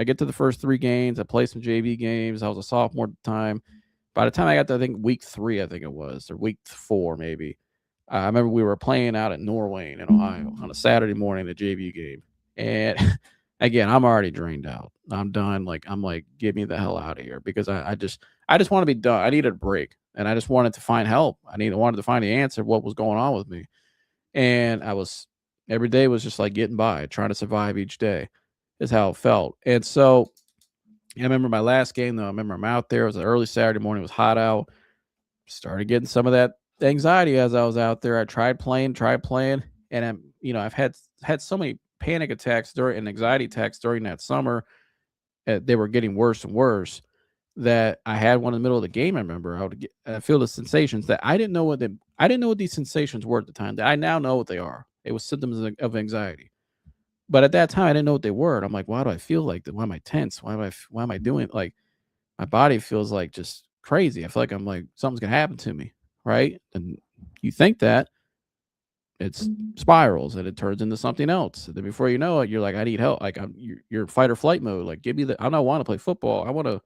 S1: get to the first 3 games. I play some JV games. I was a sophomore at the time. By the time I got to, I think, week 3, I think it was, or week 4, maybe. I remember we were playing out at Norwayne in Ohio on a Saturday morning, a JV game. And again, I'm already drained out. I'm done. Like, I'm like, get me the hell out of here because I just want to be done. I needed a break and I just wanted to find help. Wanted to find the answer of what was going on with me. And every day was just like getting by, trying to survive each day is how it felt. And so I remember my last game, though. I remember I'm out there. It was an early Saturday morning. It was hot out. Started getting some of that anxiety as I was out there. I tried playing, and I've had so many panic attacks and anxiety attacks during that summer. They were getting worse and worse. That I had one in the middle of the game. I remember I feel the sensations that I didn't know what these sensations were at the time. That I now know what they are. It was symptoms of anxiety. But at that time, I didn't know what they were. And I'm like, why do I feel like that? Why am I tense? Why am I doing like my body feels like just crazy? I feel like I'm like something's gonna happen to me, right? And you think that, it's spirals and it turns into something else. And then before you know it, you're like, I need help. Like you're fight or flight mode. Like give me I don't want to play football. I want to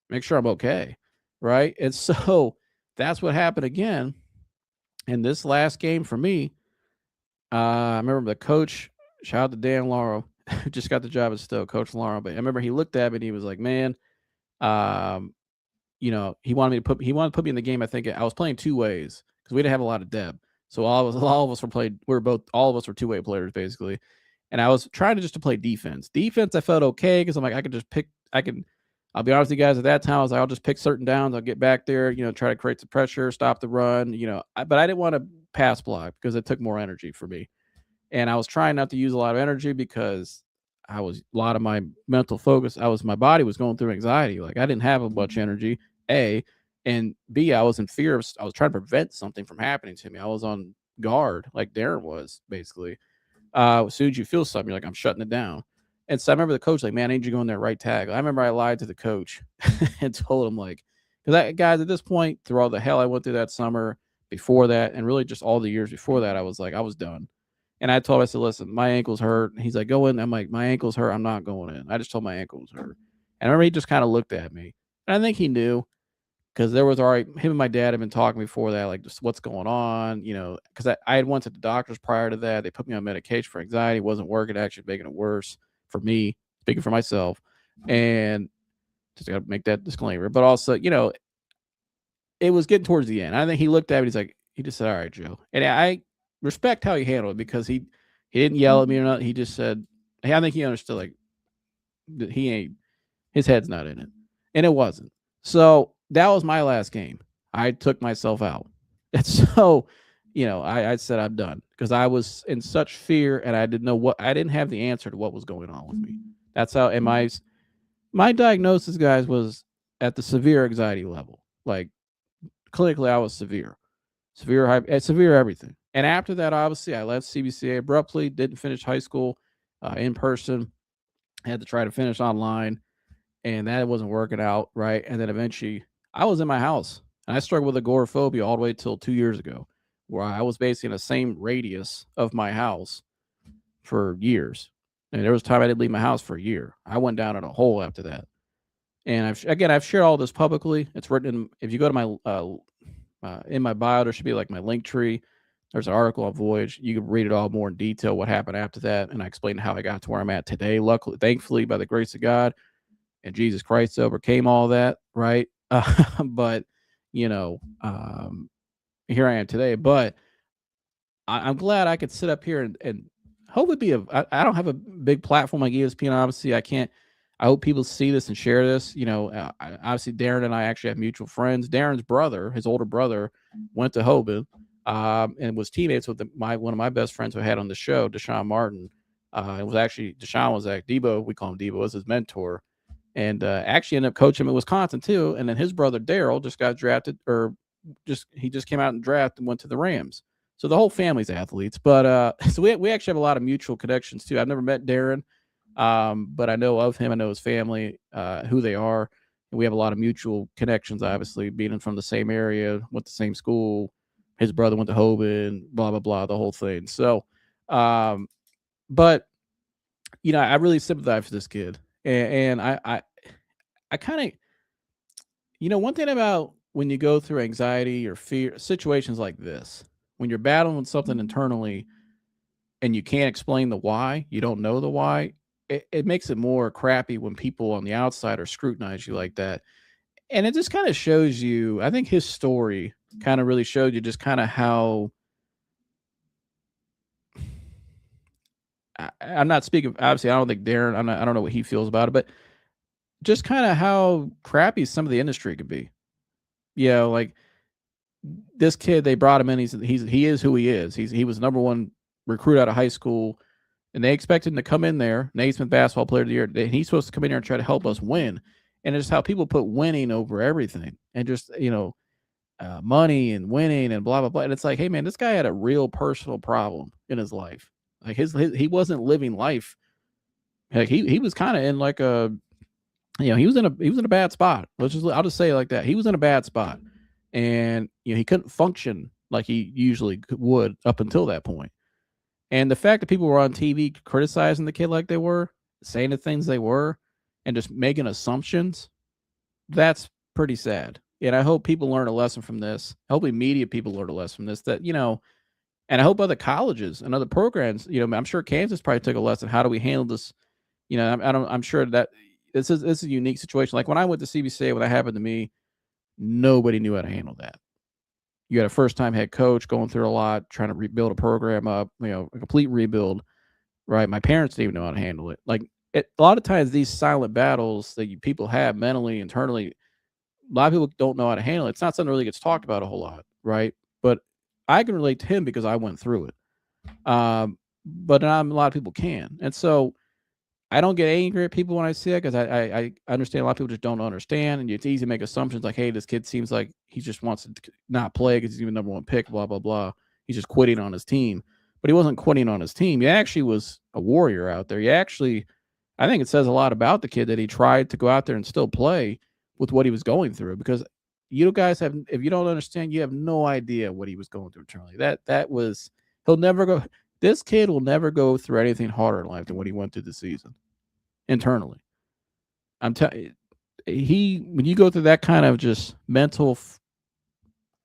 S1: make sure I'm okay. Right. And so that's what happened again. In this last game for me, I remember the coach, shout out to Dan Lauro, who just got the job at Stoke, Coach Lauro. But I remember he looked at me and he was like, man, um, he wanted to put me in the game. I think I was playing two ways because we didn't have a lot of depth. So all of us all of us were two-way players basically. And I was trying to play defense. Defense, I felt okay because I'm like, I'll be honest with you guys, at that time, I was like, I'll just pick certain downs. I'll get back there, try to create some pressure, stop the run, but I didn't want to pass block because it took more energy for me. And I was trying not to use a lot of energy because a lot of my mental focus, my body was going through anxiety. Like I didn't have much energy, A, and B, I was in fear I was trying to prevent something from happening to me. I was on guard like Darryn was basically. As soon as you feel something, you're like, I'm shutting it down. And so I remember the coach like, man, I need you to go in there right tackle. I remember I lied to the coach and told him like, because guys, at this point, through all the hell I went through that summer before that, and really just all the years before that, I was like, I was done. And I told him, I said, listen, my ankle's hurt. And he's like, go in. I'm like, my ankle's hurt. I'm not going in. I just told my ankle was hurt. And I remember he just kind of looked at me. And I think he knew because there was him and my dad had been talking before that, like just what's going on, because I had went to the doctors prior to that. They put me on medication for anxiety. It wasn't working, actually making it worse for me, speaking for myself. And just got to make that disclaimer. But also, it was getting towards the end. I think he looked at me. He just said, all right, Joe. And I respect how he handled it because he didn't yell at me or not. He just said, hey, I think he understood like that his head's not in it. And it wasn't. So that was my last game. I took myself out. And so, I said I'm done because I was in such fear and I didn't have the answer to what was going on with me. That's how, and my diagnosis, guys, was at the severe anxiety level. Like clinically, I was severe everything. And after that, obviously, I left CBCA abruptly, didn't finish high school in person, had to try to finish online, and that wasn't working out, right? And then eventually, I was in my house, and I struggled with agoraphobia all the way till 2 years ago, where I was basically in the same radius of my house for years. And there was time I didn't leave my house for a year. I went down in a hole after that. And I've shared all this publicly. It's written if you go to my in my bio, there should be like my link tree. There's an article on Voyage. You can read it all more in detail, what happened after that. And I explained how I got to where I'm at today. Luckily, thankfully, by the grace of God and Jesus Christ overcame all that. Right. But, here I am today. But I'm glad I could sit up here and hopefully I don't have a big platform like ESPN. Obviously, I hope people see this and share this. Obviously, Darryn and I actually have mutual friends. Darren's brother, his older brother, went to Hoban and was teammates with one of my best friends who I had on the show, Deshaun Martin. It was actually Deshaun was like Debo. We call him Debo, was his mentor, and actually ended up coaching him in Wisconsin too. And then his brother Daryl just got drafted, he just came out and drafted and went to the Rams. So the whole family's athletes. But so we actually have a lot of mutual connections too. I've never met Darryn. But I know of him. I know his family, who they are. And we have a lot of mutual connections, obviously, being from the same area, went to the same school. His brother went to Hoban, blah, blah, blah, the whole thing. So, but, I really sympathize for this kid. And I kind of, one thing about when you go through anxiety or fear, situations like this, when you're battling something internally and you can't explain the why, you don't know the why, it makes it more crappy when people on the outside are scrutinize you like that. And it just kind of shows you, I think his story kind of really showed you just kind of how I'm not speaking, obviously, I don't think Darryn, I don't know what he feels about it, but just kind of how crappy some of the industry could be. Like this kid, they brought him in. He is who he is. He was number one recruit out of high school. And they expected him to come in there, Naismith Basketball Player of the Year. He's supposed to come in here and try to help us win. And it's how people put winning over everything and just, money and winning and blah, blah, blah. And it's like, hey, man, this guy had a real personal problem in his life. Like he wasn't living life. Like he was kind of in like he was in a bad spot. I'll just say it like that. He was in a bad spot. And, he couldn't function like he usually would up until that point. And the fact that people were on TV criticizing the kid like they were, saying the things they were, and just making assumptions, that's pretty sad. And I hope people learn a lesson from this. Hopefully, media people learn a lesson from this. That and I hope other colleges and other programs. I'm sure Kansas probably took a lesson. How do we handle this? I'm sure that this is a unique situation. Like when I went to CBCA, when that happened to me, nobody knew how to handle that. You had a first time head coach going through a lot, trying to rebuild a program up, a complete rebuild, right? My parents didn't even know how to handle it. Like a lot of times, these silent battles that people have mentally, internally, a lot of people don't know how to handle it. It's not something that really gets talked about a whole lot, right? But I can relate to him because I went through it. But not a lot of people can. And so I don't get angry at people when I see it because I understand a lot of people just don't understand, and it's easy to make assumptions like, hey, this kid seems like he just wants to not play because he's even number one pick, blah, blah, blah. He's just quitting on his team. But he wasn't quitting on his team. He actually was a warrior out there. I think it says a lot about the kid that he tried to go out there and still play with what he was going through, because you guys if you don't understand, you have no idea what he was going through internally. He'll never go. This kid will never go through anything harder in life than what he went through this season internally. I'm telling you, when you go through that kind of just mental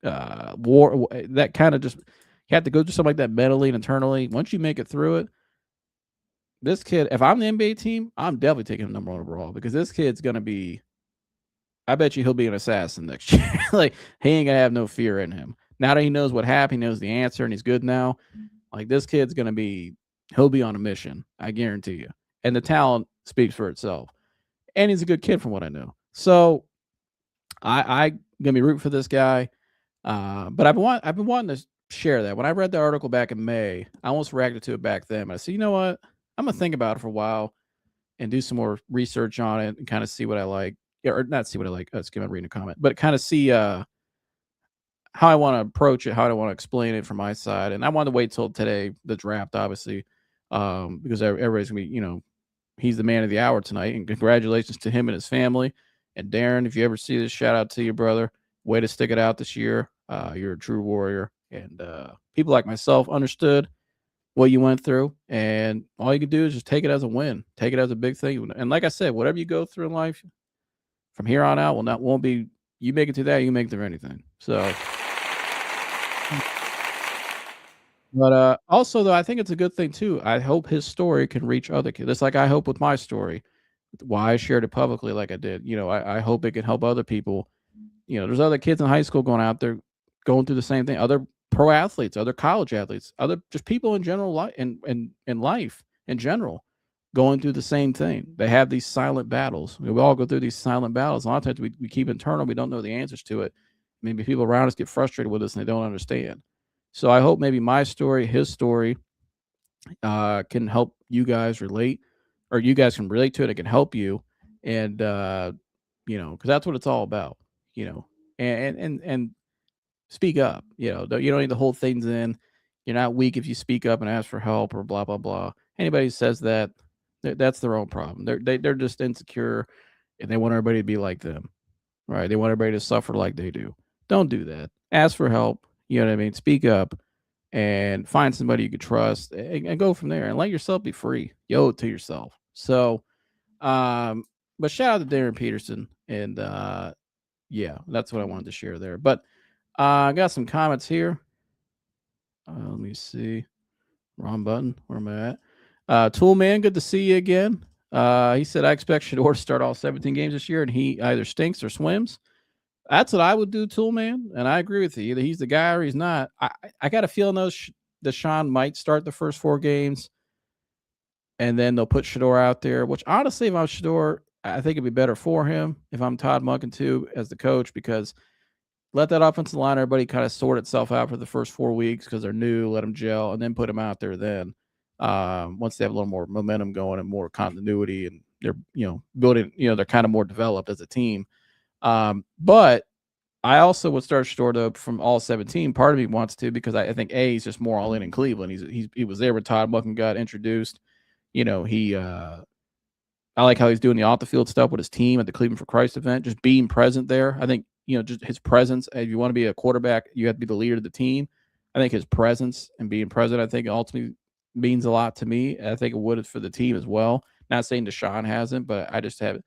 S1: war, that kind of just, you have to go through something like that mentally and internally. Once you make it through it, this kid, if I'm the NBA team, I'm definitely taking him number one overall, because this kid's going to be, I bet you he'll be an assassin next year. Like, he ain't going to have no fear in him. Now that he knows what happened, he knows the answer, and he's good now. Like, this kid's going to be, he'll be on a mission. I guarantee you. And the talent speaks for itself. And he's a good kid from what I know. So I gonna be rooting for this guy. But I've been wanting to share that. When I read the article back in May, I almost reacted to it back then. But I said, you know what? I'm gonna think about it for a while and do some more research on it and kind of see what I like. Or not see what I like. Let's give me reading a comment, but kind of see how I want to approach it, how I want to explain it from my side. And I want to wait till today, the draft, obviously, because everybody's gonna be, he's the man of the hour tonight. And congratulations to him and his family. And Darryn, if you ever see this, shout out to you, brother. Way to stick it out this year. You're a true warrior. And people like myself understood what you went through. And all you can do is just take it as a win. Take it as a big thing. And like I said, whatever you go through in life, from here on out, won't be, you make it through that, you make it through anything. So, but also, though, I think it's a good thing, too. I hope his story can reach other kids. It's like I hope with my story, why I shared it publicly like I did. I hope it can help other people. There's other kids in high school going out there going through the same thing. Other pro athletes, other college athletes, other just people in general, in life in general, going through the same thing. They have these silent battles. We all go through these silent battles. A lot of times we keep internal. We don't know the answers to it. Maybe people around us get frustrated with us and they don't understand. So I hope maybe my story, his story, can help you guys relate, or you guys can relate to it. It can help you. And, because that's what it's all about, and speak up, you don't need to hold things in. You're not weak if you speak up and ask for help or blah, blah, blah. Anybody who says that, that's their own problem. They're just insecure and they want everybody to be like them, right? They want everybody to suffer like they do. Don't do that. Ask for help. You know what I mean? Speak up and find somebody you can trust, and go from there, and let yourself be free. You owe it to yourself. So, but shout out to Darryn Peterson. And yeah, that's what I wanted to share there. But I got some comments here. Let me see. Wrong button. Where am I at? Toolman, good to see you again. He said, I expect Shedeur to start all 17 games this year, and he either stinks or swims. That's what I would do, Toolman. And I agree with you. Either he's the guy or he's not. I got a feeling that Sean might start the first 4 games, and then they'll put Shedeur out there, which honestly, if I'm Shedeur, I think it'd be better for him if I'm Todd Monken too as the coach, because let that offensive line, everybody kind of sort itself out for the first 4 weeks because they're new, let them gel, and then put them out there then. Once they have a little more momentum going and more continuity, and they're, building, they're kind of more developed as a team. But I also would start Shedeur though from all 17. Part of me wants to, because I think he's just more all in Cleveland. He was there when Todd Monken got introduced. I like how he's doing the off the field stuff with his team at the Cleveland for Christ event, just being present there. I think just his presence. If you want to be a quarterback, you have to be the leader of the team. I think his presence and being president, I think ultimately means a lot to me. I think it would for the team as well. Not saying Deshaun hasn't, but I just have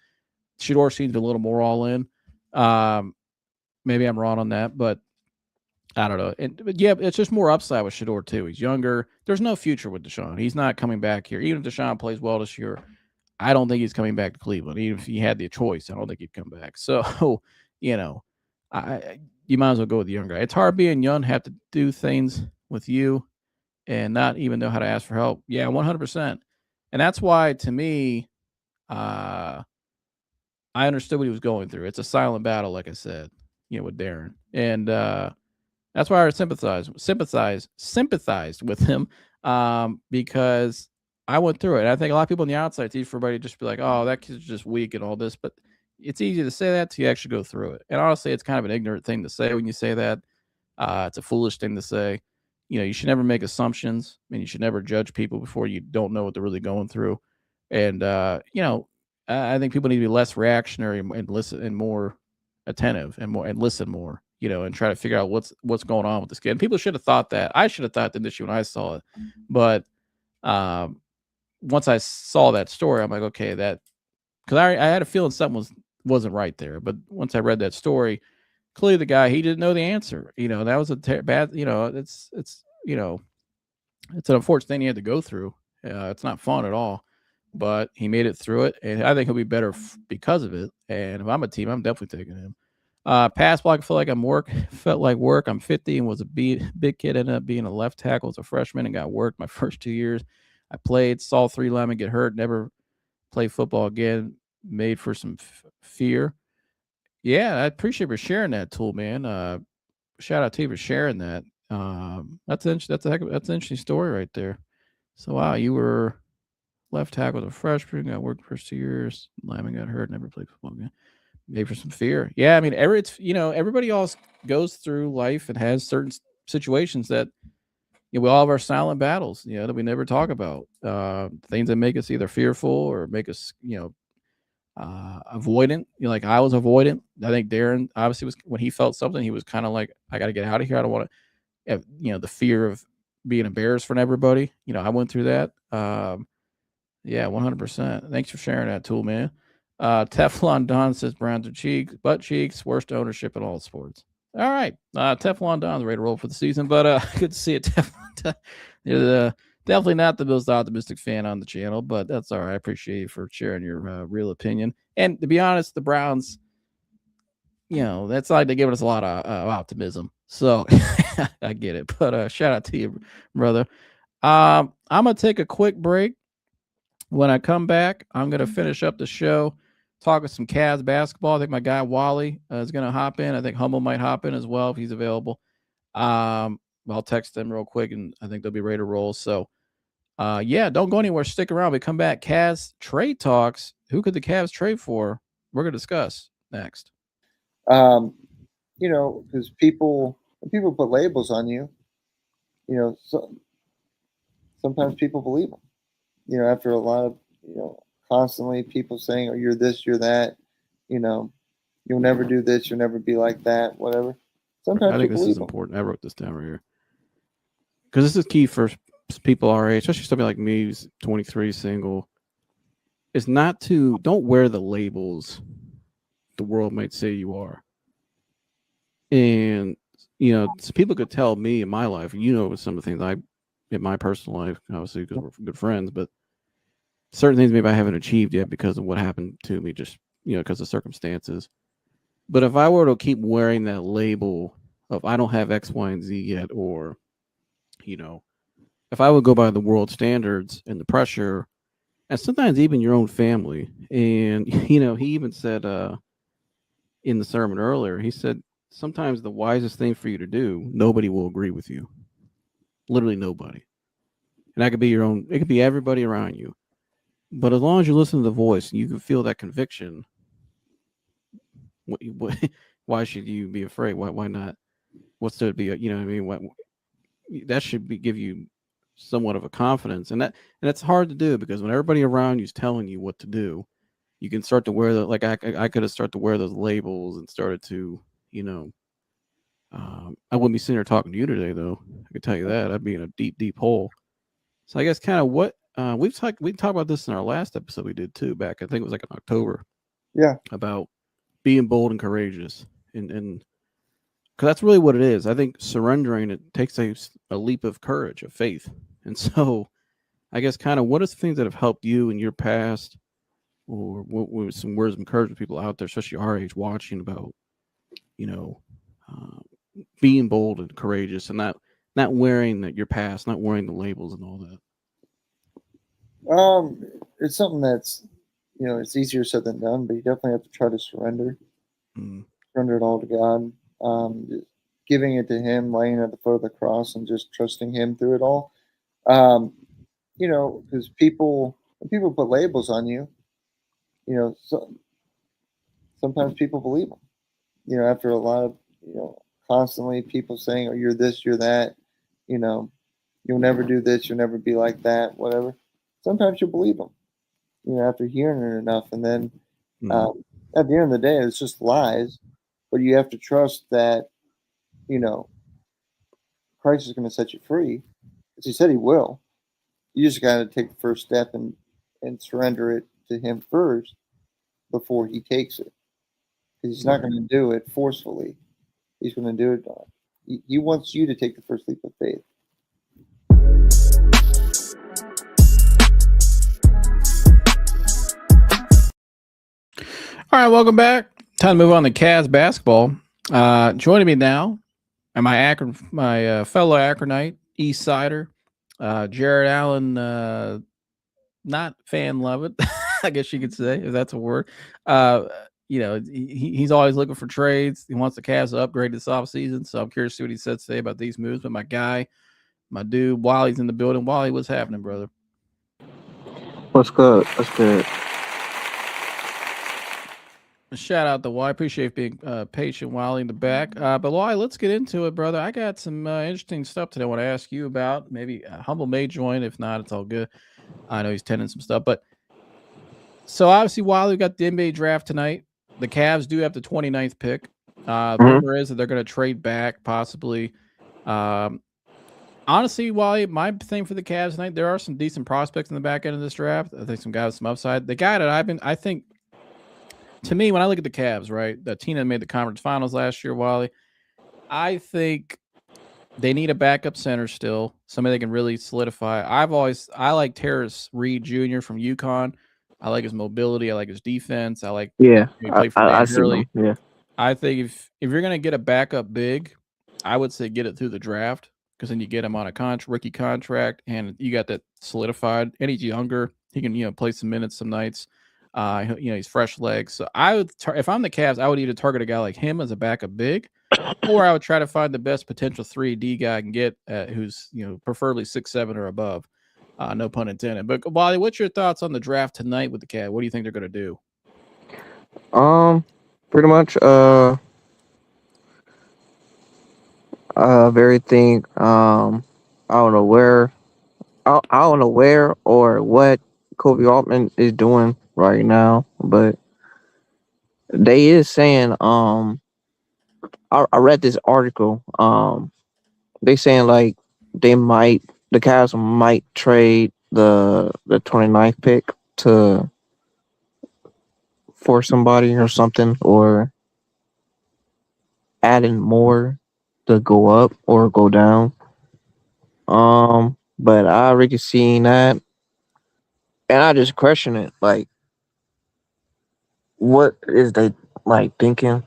S1: Shedeur seems a little more all in. Um, Maybe I'm wrong on that, but I don't know. But yeah, it's just more upside with Shedeur too. He's younger. There's no future with Deshaun. He's not coming back here. Even if Deshaun plays well this year, I don't think he's coming back to Cleveland. Even if he had the choice, I don't think he'd come back. So, you know, you might as well go with the young guy. It's hard being young, have to do things with you and not even know how to ask for help. Yeah, 100%. And that's why, to me, uh, I understood what he was going through. It's a silent battle, like I said, with Darryn. And that's why I sympathized with him, because I went through it. I think a lot of people on the outside, it's easy for everybody to just be like, "Oh, that kid's just weak and all this," but it's easy to say that till you actually go through it. And honestly, it's kind of an ignorant thing to say when you say that. It's a foolish thing to say. You should never make assumptions, and you should never judge people before you don't know what they're really going through. And I think people need to be less reactionary and listen and more attentive and listen more. And try to figure out what's going on with this kid. And people should have thought that. I should have thought that issue when I saw it, but once I saw that story, I'm like, okay, that because I had a feeling something wasn't right there. But once I read that story, clearly the guy he didn't know the answer. That was a bad. It's an unfortunate thing he had to go through. It's not fun at all, but he made it through it, and I think he'll be better because of it. And if I'm a team, I'm definitely taking him. Pass block, felt like work. I'm 50 and was a big kid. Ended up being a left tackle as a freshman and got work my first 2 years. I played, saw 3 linemen get hurt, never played football again. Made for some fear. Yeah, I appreciate you sharing that tool, man. Shout out to you for sharing that. That's an interesting story right there. So wow, you were left tackle as a freshman, got work the first 2 years. Lineman got hurt, never played football again. Maybe for some fear. Yeah, I mean, everybody else goes through life and has certain situations that we all have our silent battles, that we never talk about. Things that make us either fearful or make us, avoidant. Like I was avoidant. I think Darryn obviously was when he felt something, he was kind of like, I got to get out of here. I don't want to have, the fear of being embarrassed from everybody. I went through that. Yeah, 100%. Thanks for sharing that tool, man. Teflon Don says Browns are butt cheeks, worst ownership in all sports. All right. Teflon Don's ready to roll for the season, but good to see it. Teflon Don. Definitely not the most optimistic fan on the channel, but that's all right. I appreciate you for sharing your real opinion. And to be honest, the Browns, that's like they're giving us a lot of optimism. So I get it. But shout out to you, brother. I'm going to take a quick break. When I come back, I'm going to finish up the show, talk with some Cavs basketball. I think my guy Wally is going to hop in. I think Hummel might hop in as well if he's available. I'll text them real quick, and I think they'll be ready to roll. So, yeah, don't go anywhere. Stick around. We come back. Cavs trade talks. Who could the Cavs trade for? We're going to discuss next.
S3: Because people put labels on you, so sometimes people believe them. After a lot of, constantly people saying, oh, you're this, you're that, you'll never do this, you'll never be like that, whatever. Sometimes
S1: I think this is important. I wrote this down right here because this is key for people our age, especially somebody like me who's 23, single. Is don't wear the labels the world might say you are. And, so people could tell me in my life, some of the things in my personal life, obviously because we're good friends, but certain things maybe I haven't achieved yet because of what happened to me, just, because of circumstances. But if I were to keep wearing that label of I don't have X, Y, and Z yet, or, if I would go by the world standards and the pressure, and sometimes even your own family, and, he even said in the sermon earlier, he said, sometimes the wisest thing for you to do, nobody will agree with you. Literally nobody. And that could be it could be everybody around you. But as long as you listen to the voice and you can feel that conviction, why should you be afraid? Why not? What's there to be? What I mean? That should give you somewhat of a confidence, and that's hard to do because when everybody around you is telling you what to do, you can start to wear I could have started to wear those labels and started to, you know, I wouldn't be sitting here talking to you today, though. I can tell you that I'd be in a deep, deep hole. So I guess kind of what we talked about this in our last episode we did too. Back I think it was like in October
S3: Yeah.
S1: about being bold and courageous, and because that's really what it is. I think surrendering it takes a leap of courage, of faith, and so I guess kind of what are the things that have helped you in your past, or what some words of encouragement people out there, especially our age, watching about, you know, uh, being bold and courageous, and not wearing your past, not wearing the labels and all that.
S3: It's something that's, it's easier said than done, but you definitely have to try to
S1: Mm.
S3: surrender it all to God, just giving it to Him, laying at the foot of the cross, and just trusting Him through it all. Because when people put labels on you, so, sometimes people believe them. After a lot of, constantly people saying, "Oh, you're this, you're that," you know, you'll never do this, you'll never be like that, whatever. Sometimes you believe them, after hearing it enough, and then
S1: Mm.
S3: at the end of the day, it's just lies. But you have to trust that, you know, Christ is going to set you free, because He said He will. You just got to take the first step and surrender it to Him first before He takes it, because He's not
S1: Right.
S3: going to do it forcefully. He's going to do it. He wants you to take the first leap of faith.
S1: All right, welcome back. Time to move on to Cavs basketball. Joining me now, and my fellow Akronite, East Sider, Jared Allen, not fan love it, I guess you could say, if that's a word. He's always looking for trades. He wants the Cavs to upgrade this offseason. So I'm curious to see what he said today about these moves. But my guy, my dude, Wally's in the building. Wally, what's happening, brother?
S4: What's good? What's good?
S1: Shout out to Wally. Appreciate being patient, Wally, in the back. But Wally, let's get into it, brother. I got some interesting stuff today I want to ask you about. Maybe Humble may join. If not, it's all good. I know he's tending some stuff. But so obviously, Wally, we got the NBA draft tonight. The Cavs do have the 29th pick. Rumor is that they're going to trade back, possibly. Honestly, Wally, my thing for the Cavs tonight, there are some decent prospects in the back end of this draft. I think some guys with some upside. The guy that I think, to me, when I look at the Cavs, right, that team that made the conference finals last year, Wally, I think they need a backup center still, somebody they can really solidify. I like Terrace Reed Jr. from UConn. I like his mobility. I like his defense. I like
S4: Yeah,
S1: he played for
S4: I
S1: Dan
S4: see
S1: Hurley.
S4: them. Yeah,
S1: I think if you're gonna get a backup big, I would say get it through the draft, because then you get him on a rookie contract, and you got that solidified. And he's younger; he can play some minutes some nights. He's fresh legs. So I would, if I'm the Cavs, I would either target a guy like him as a backup big, or I would try to find the best potential 3D guy I can get, who's preferably 6'7" or above. No pun intended. But Wally, what's your thoughts on the draft tonight with the Cavs? What do you think they're going to do?
S4: pretty much. Very thing. I don't know where. I don't know where or what Kobe Altman is doing right now, but they is saying. I read this article. They saying like the Cavs might trade the 29th pick to for somebody or something, or adding more to go up or go down. But I already seen that, and I just question it. Like, what is they like thinking?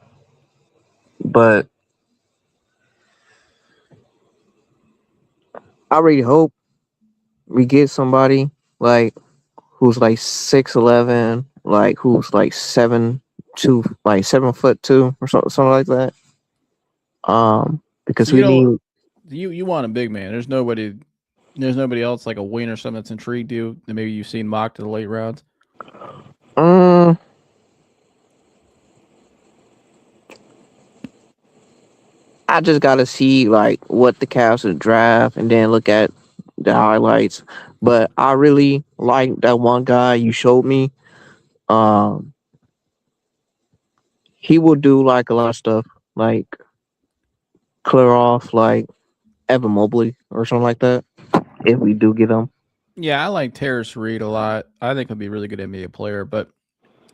S4: But I really hope we get somebody like who's like 6'11", like who's like 7'2", like 7'2" or something like that. Because
S1: So
S4: we need.
S1: you want a big man. There's nobody else like a wing or something that's intrigued you that maybe you've seen mocked to the late rounds.
S4: I just gotta see like what the Cavs would draft and then look at the highlights. But I really like that one guy you showed me. Um, he will do like a lot of stuff. like clear off like Evan Mobley or something like that if we do get him.
S1: Yeah, I like Terrace Reed a lot. I think he'll be a really good NBA player. But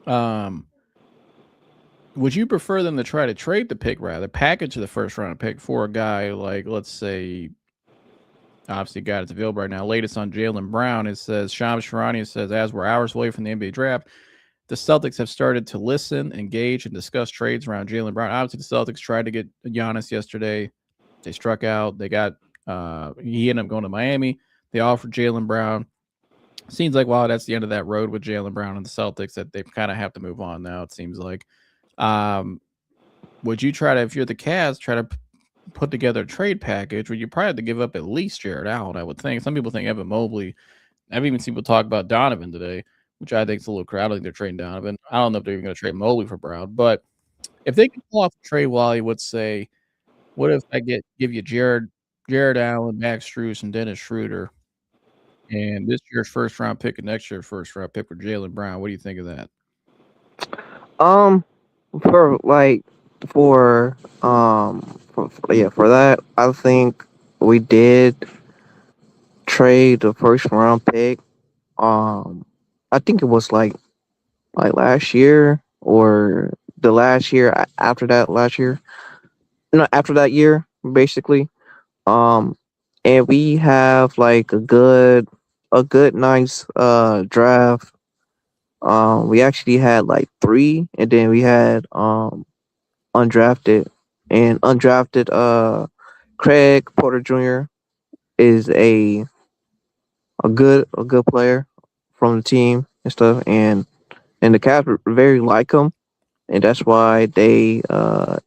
S1: um, would you prefer them to try to trade the pick, rather package the first round pick for a guy like, let's say, obviously, guy that's available right now? Latest on Jaylen Brown, it says Shams Charania says, as we're hours away from the NBA draft, the Celtics have started to listen, engage, and discuss trades around Jaylen Brown. Obviously, the Celtics tried to get Giannis yesterday. They struck out. They got he ended up going to Miami. They offered Jaylen Brown. Seems like, wow, that's the end of that road with Jaylen Brown and the Celtics, that they kind of have to move on now, it seems like. Um, would you try to, if you're the Cavs, try to put together a trade package where you probably have to give up at least Jared Allen, I would think. Some people think Evan Mobley. I've even seen people talk about Donovan today, which I think is a little crowded. I think they're trading Donovan. I don't know if they're even going to trade Mobley for Brown, but if they can pull off a trade, Wally would say, what if I give you Jared Allen, Max Strus, and Dennis Schroeder, and this year's first round pick and next year's first round pick for Jaylen Brown? What do you think of that?
S4: Um, for like for that, I think we did trade the first round pick. I think it was like last year or the last year after that last year. No, after that year, basically. Um, and we have like a good nice draft. We actually had like three, and then we had undrafted and undrafted. Craig Porter Jr. is a good player from the team and stuff, and the Cavs very like him, and that's why they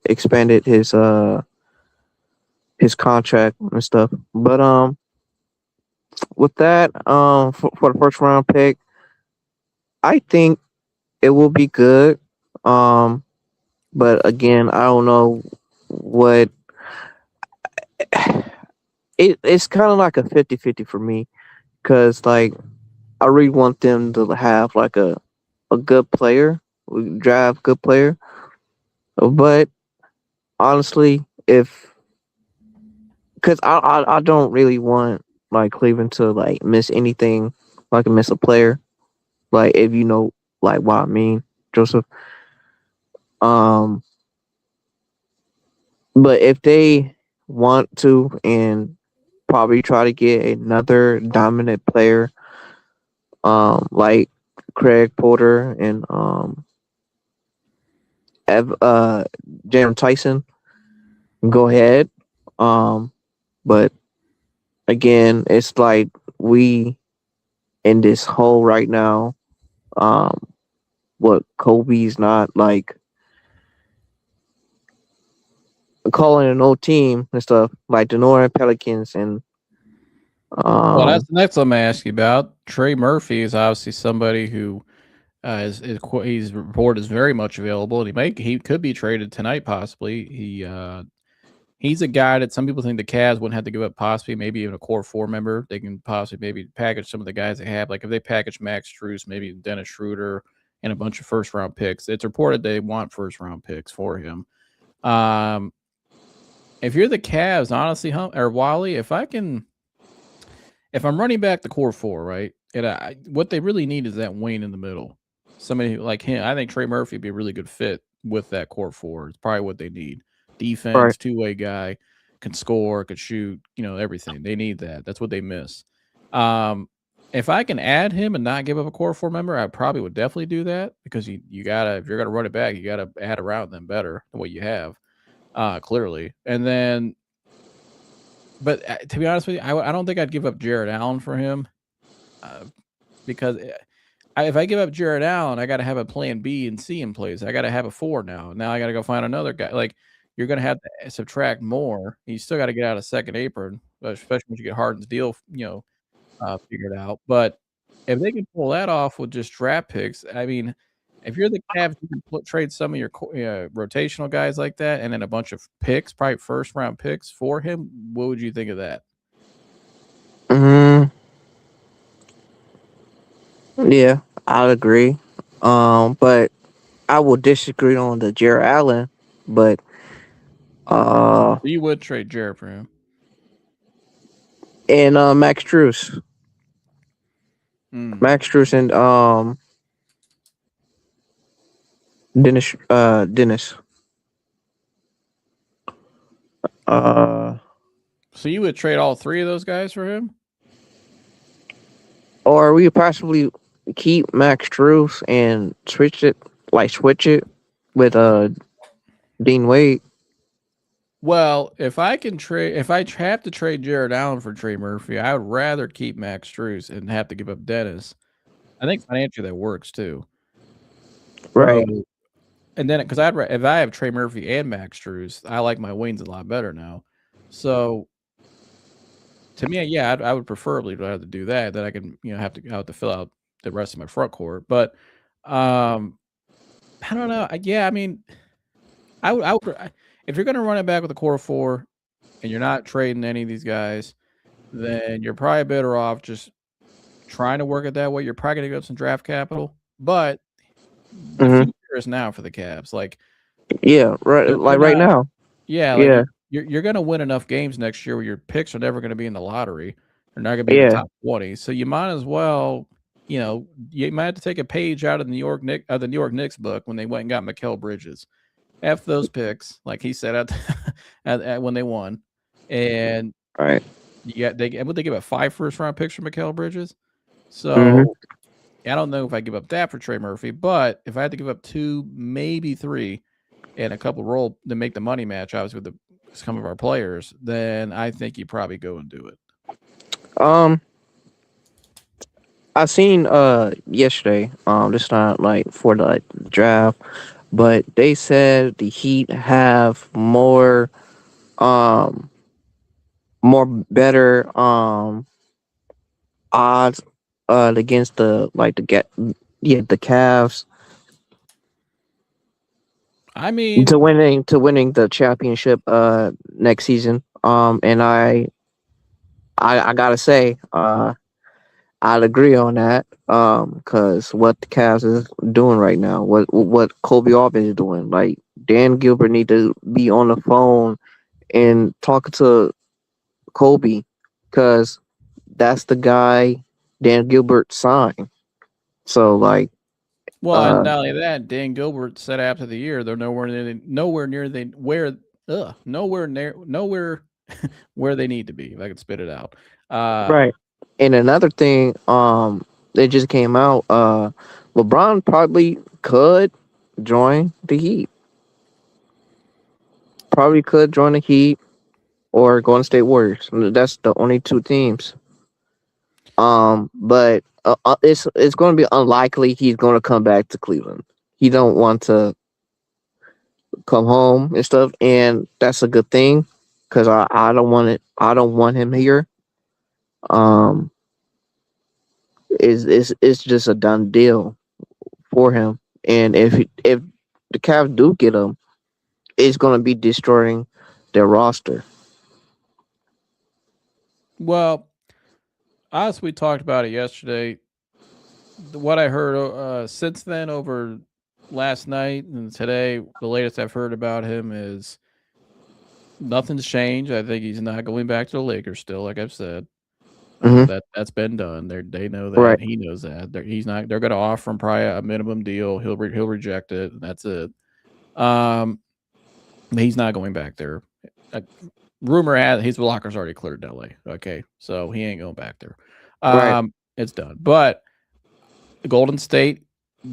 S4: expanded his contract and stuff. But with that, for the first round pick, I think it will be good. Um, but again, I don't know what it's kind of like a 50-50 for me because like I really want them to have like a good player, draft good player. But honestly, if because I don't really want like Cleveland to like miss anything, like miss a player. Like if you know like what I mean, Joseph. Um, but if they want to and probably try to get another dominant player, like Craig Porter and Jaron Tyson, go ahead. Um, but again, it's like we in this hole right now. Um, what Kobe's not like calling an old team and stuff like the New Orleans Pelicans and
S1: Well, that's the next I'm going to ask you about. Trey Murphy is obviously somebody who he's reported is very much available, and he could be traded tonight possibly. He's a guy that some people think the Cavs wouldn't have to give up, possibly maybe even a core four member. They can possibly maybe package some of the guys they have. Like if they package Max Strus, maybe Dennis Schroeder, and a bunch of first round picks. It's reported they want first round picks for him. If you're the Cavs, honestly, or Wally, if I'm running back the core four, right, and what they really need is that wing in the middle. Somebody like him. I think Trey Murphy would be a really good fit with that core four. It's probably what they need. Defense,
S4: Right.
S1: two-way guy, can score, could shoot, everything. They need that. That's what they miss. If I can add him and not give up a core four member, I probably would definitely do that because you gotta, if you're gonna run it back, you gotta add around them better than what you have, clearly. And then, but to be honest with you, I don't think I'd give up Jared Allen for him, because if I give up Jared Allen, I got to have a plan B and C in place. I got to have a four now. Now I got to go find another guy. Like you're going to have to subtract more. You still got to get out of second apron, especially when you get Harden's deal, figured out. But if they can pull that off with just draft picks, I mean, if you're the Cavs, you can trade some of your rotational guys like that, and then a bunch of picks, probably first round picks for him. What would you think of that?
S4: Yeah, I'd agree. But I will disagree on the Jared Allen. But
S1: You would trade Jarrett for him.
S4: And Max Struess. Max Struess and Dennis.
S1: So you would trade all three of those guys for him?
S4: Or we could possibly keep Max Struess and switch it with Dean Wade.
S1: Well, if I have to trade Jared Allen for Trey Murphy, I would rather keep Max Struess and have to give up Dennis. I think financially that works too.
S4: Right.
S1: So, and then because if I have Trey Murphy and Max Struess, I like my wings a lot better now. So to me, yeah, I would preferably rather do that. That I can have to fill out the rest of my front court. But I don't know. Yeah, I mean, I would if you're going to run it back with a core four, and you're not trading any of these guys, then you're probably better off just trying to work it that way. You're probably going to give up some draft capital, but the future is now for the Cavs. Like,
S4: yeah, right. Like right now.
S1: Yeah,
S4: Yeah.
S1: like you're going to win enough games next year where your picks are never going to be in the lottery. They're not going to be in the top 20. So you might as well, you might have to take a page out of the New York Knicks book when they went and got Mikal Bridges. F those picks, like he said at when they won, and
S4: right.
S1: would they give up 5 first-round picks for Mikal Bridges? So I don't know if I give up that for Trey Murphy, but if I had to give up 2, maybe 3, and a couple roll to make the money match, obviously with some of our players, then I think you probably go and do it.
S4: I seen yesterday, just not like for the draft, but they said the Heat have more better odds against the Cavs.
S1: I mean,
S4: to winning the championship next season. And I gotta say, I'd agree on that. Because what the Cavs is doing right now, what Kobe Alvin is doing, like Dan Gilbert need to be on the phone and talking to Kobe, because that's the guy Dan Gilbert signed. So like,
S1: well, and not only that, Dan Gilbert said after the year they're nowhere near where they need to be. If I could spit it out,
S4: right. And another thing, that just came out, LeBron probably could join the Heat. Probably could join the Heat or Golden State Warriors. That's the only 2 teams. But it's going to be unlikely he's going to come back to Cleveland. He don't want to come home and stuff, and that's a good thing because I don't want it. I don't want him here. It's just a done deal for him, and if the Cavs do get him, it's going to be destroying their roster.
S1: Well, as we talked about it yesterday, what I heard since then over last night and today, the latest I've heard about him is nothing's changed. I think he's not going back to the Lakers still, like I've said. That's been done. They know that. Right. He knows that. They're going to offer him probably a minimum deal. He'll reject it, and that's it. He's not going back there. Rumor has his locker's already cleared LA. Okay, so he ain't going back there.
S4: Right.
S1: It's done. But Golden State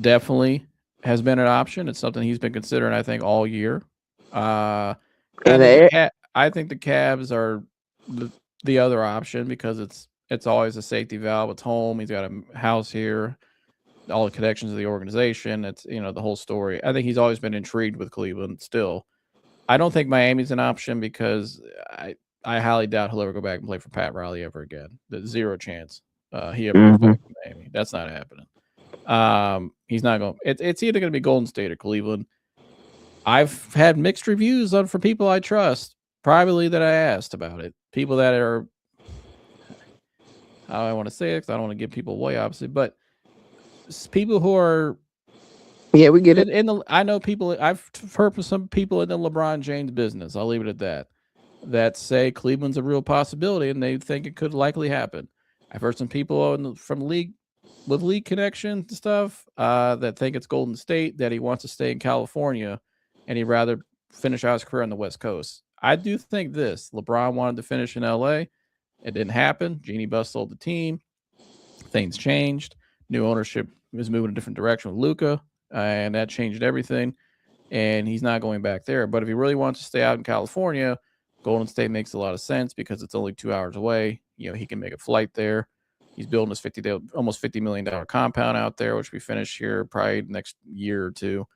S1: definitely has been an option. It's something he's been considering, I think, all year. I think the Cavs are the other option because it's always a safety valve. It's home. He's got a house here. All the connections of the organization. It's the whole story. I think he's always been intrigued with Cleveland still. I don't think Miami's an option because I highly doubt he'll ever go back and play for Pat Riley ever again. There's zero chance he ever goes back to Miami. That's not happening. He's not going. It's either going to be Golden State or Cleveland. I've had mixed reviews for people I trust privately that I asked about it. People that are, how I want to say it, because I don't want to give people away, obviously, but people who are
S4: Yeah, we get it.
S1: I know people. I've heard from some people in the LeBron James business. I'll leave it at that. That say Cleveland's a real possibility, and they think it could likely happen. I've heard some people from league with league connection stuff that think it's Golden State, that he wants to stay in California, and he'd rather finish out his career on the West Coast. I do think this: LeBron wanted to finish in LA. It didn't happen. Jeannie Buss sold the team. Things changed. New ownership was moving a different direction with Luka, and that changed everything. And he's not going back there. But if he really wants to stay out in California, Golden State makes a lot of sense because it's only 2 hours away. He can make a flight there. He's building his almost $50 million compound out there, which we finish here probably next year or two.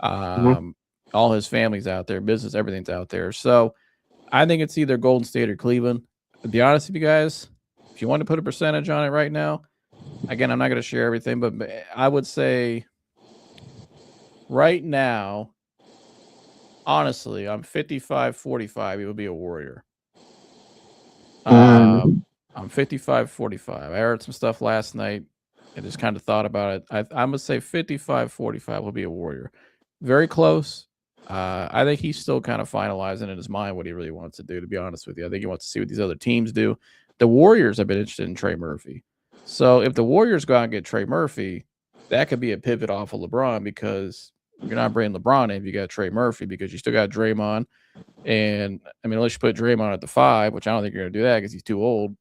S1: All his family's out there, business, everything's out there. So I think it's either Golden State or Cleveland. To be honest with you guys, if you want to put a percentage on it right now, again, I'm not going to share everything, but I would say right now, honestly, I'm 55-45. He would be a Warrior. I'm 55-45. I heard some stuff last night and just kind of thought about it. I'm going to say 55-45 will be a Warrior. Very close. I think he's still kind of finalizing in his mind what he really wants to do, to be honest with you. I think he wants to see what these other teams do. The Warriors have been interested in Trey Murphy. So if the Warriors go out and get Trey Murphy, that could be a pivot off of LeBron, because you're not bringing LeBron in if you got Trey Murphy, because you still got Draymond. And, I mean, unless you put Draymond at the 5, which I don't think you're going to do that because he's too old.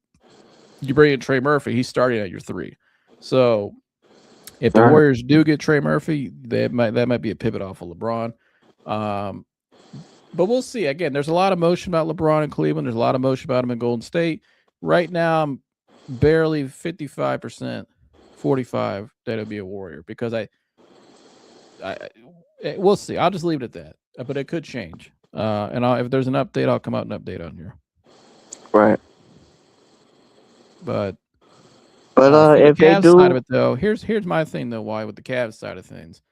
S1: You bring in Trey Murphy, he's starting at your 3. So if the Warriors do get Trey Murphy, that might be a pivot off of LeBron. But we'll see. Again, there's a lot of motion about LeBron in Cleveland. There's a lot of motion about him in Golden State. Right now, I'm barely 55%, 45 that it'll be a Warrior, because we'll see. I'll just leave it at that. But it could change. And if there's an update, I'll come out and update on here.
S4: Right.
S1: But
S4: if
S1: the Cavs
S4: they do,
S1: side of it, though, here's my thing, though. Why with the Cavs side of things,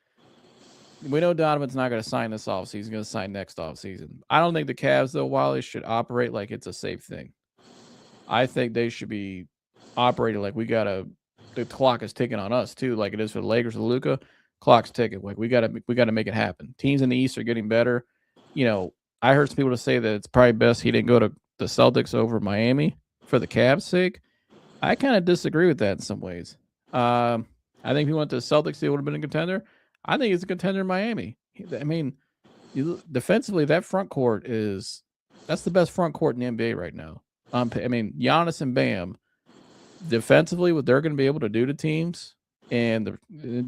S1: we know Donovan's not going to sign this offseason. He's going to sign next offseason. I don't think the Cavs, though, Wally, should operate like it's a safe thing. I think they should be operating like the clock is ticking on us too, like it is for the Lakers and Luka. Clock's ticking. Like we got to make it happen. Teams in the East are getting better. I heard some people to say that it's probably best he didn't go to the Celtics over Miami for the Cavs' sake. I kind of disagree with that in some ways. I think if he went to the Celtics, he would have been a contender. I think he's a contender in Miami. I mean, defensively, that front court that's the best front court in the NBA right now. I mean, Giannis and Bam, defensively, what they're going to be able to do to teams, and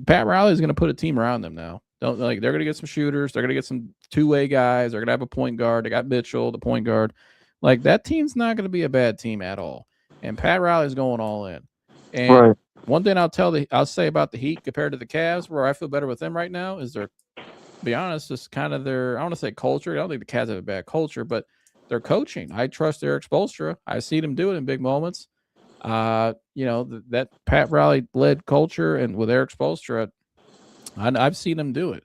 S1: Pat Riley is going to put a team around them now. They're going to get some shooters. They're going to get some two-way guys. They're going to have a point guard. They got Mitchell, the point guard. Like, that team's not going to be a bad team at all. And Pat Riley's going all in. And one thing I'll say about the Heat compared to the Cavs, where I feel better with them right now, is to be honest, just kind of I want to say culture. I don't think the Cavs have a bad culture, but their coaching. I trust Eric Spoelstra. I see them do it in big moments. That Pat Riley led culture, and with Eric Spoelstra, I've seen them do it.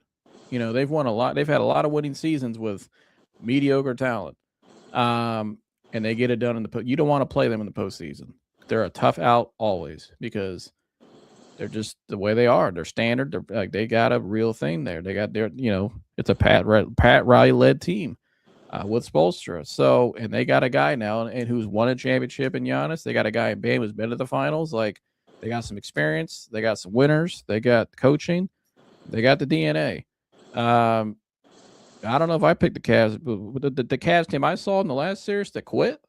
S1: They've won a lot. They've had a lot of winning seasons with mediocre talent. And they get it done in the you don't want to play them in the postseason. They're a tough out always, because they're just the way they are. They're standard. They got a real thing there. They got it's a Pat Riley led team with Spoelstra. So, and they got a guy now and who's won a championship in Giannis. They got a guy in Bam who's been to the finals. Like, they got some experience. They got some winners. They got coaching. They got the DNA. I don't know if I picked the Cavs, but the Cavs team I saw in the last series that quit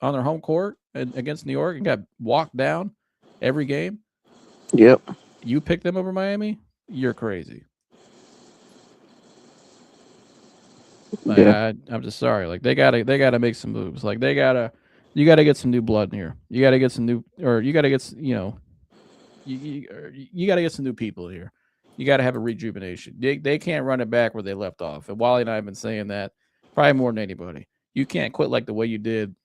S1: on their home court against New York and got walked down every game.
S4: Yep.
S1: You picked them over Miami? You're crazy. I'm just sorry. Like, they gotta make some moves. Like, you gotta get some new blood in here. You gotta get some new, or you gotta get, you gotta get some new people here. You got to have a rejuvenation. They can't run it back where they left off. And Wally and I have been saying that probably more than anybody. You can't quit like the way you did.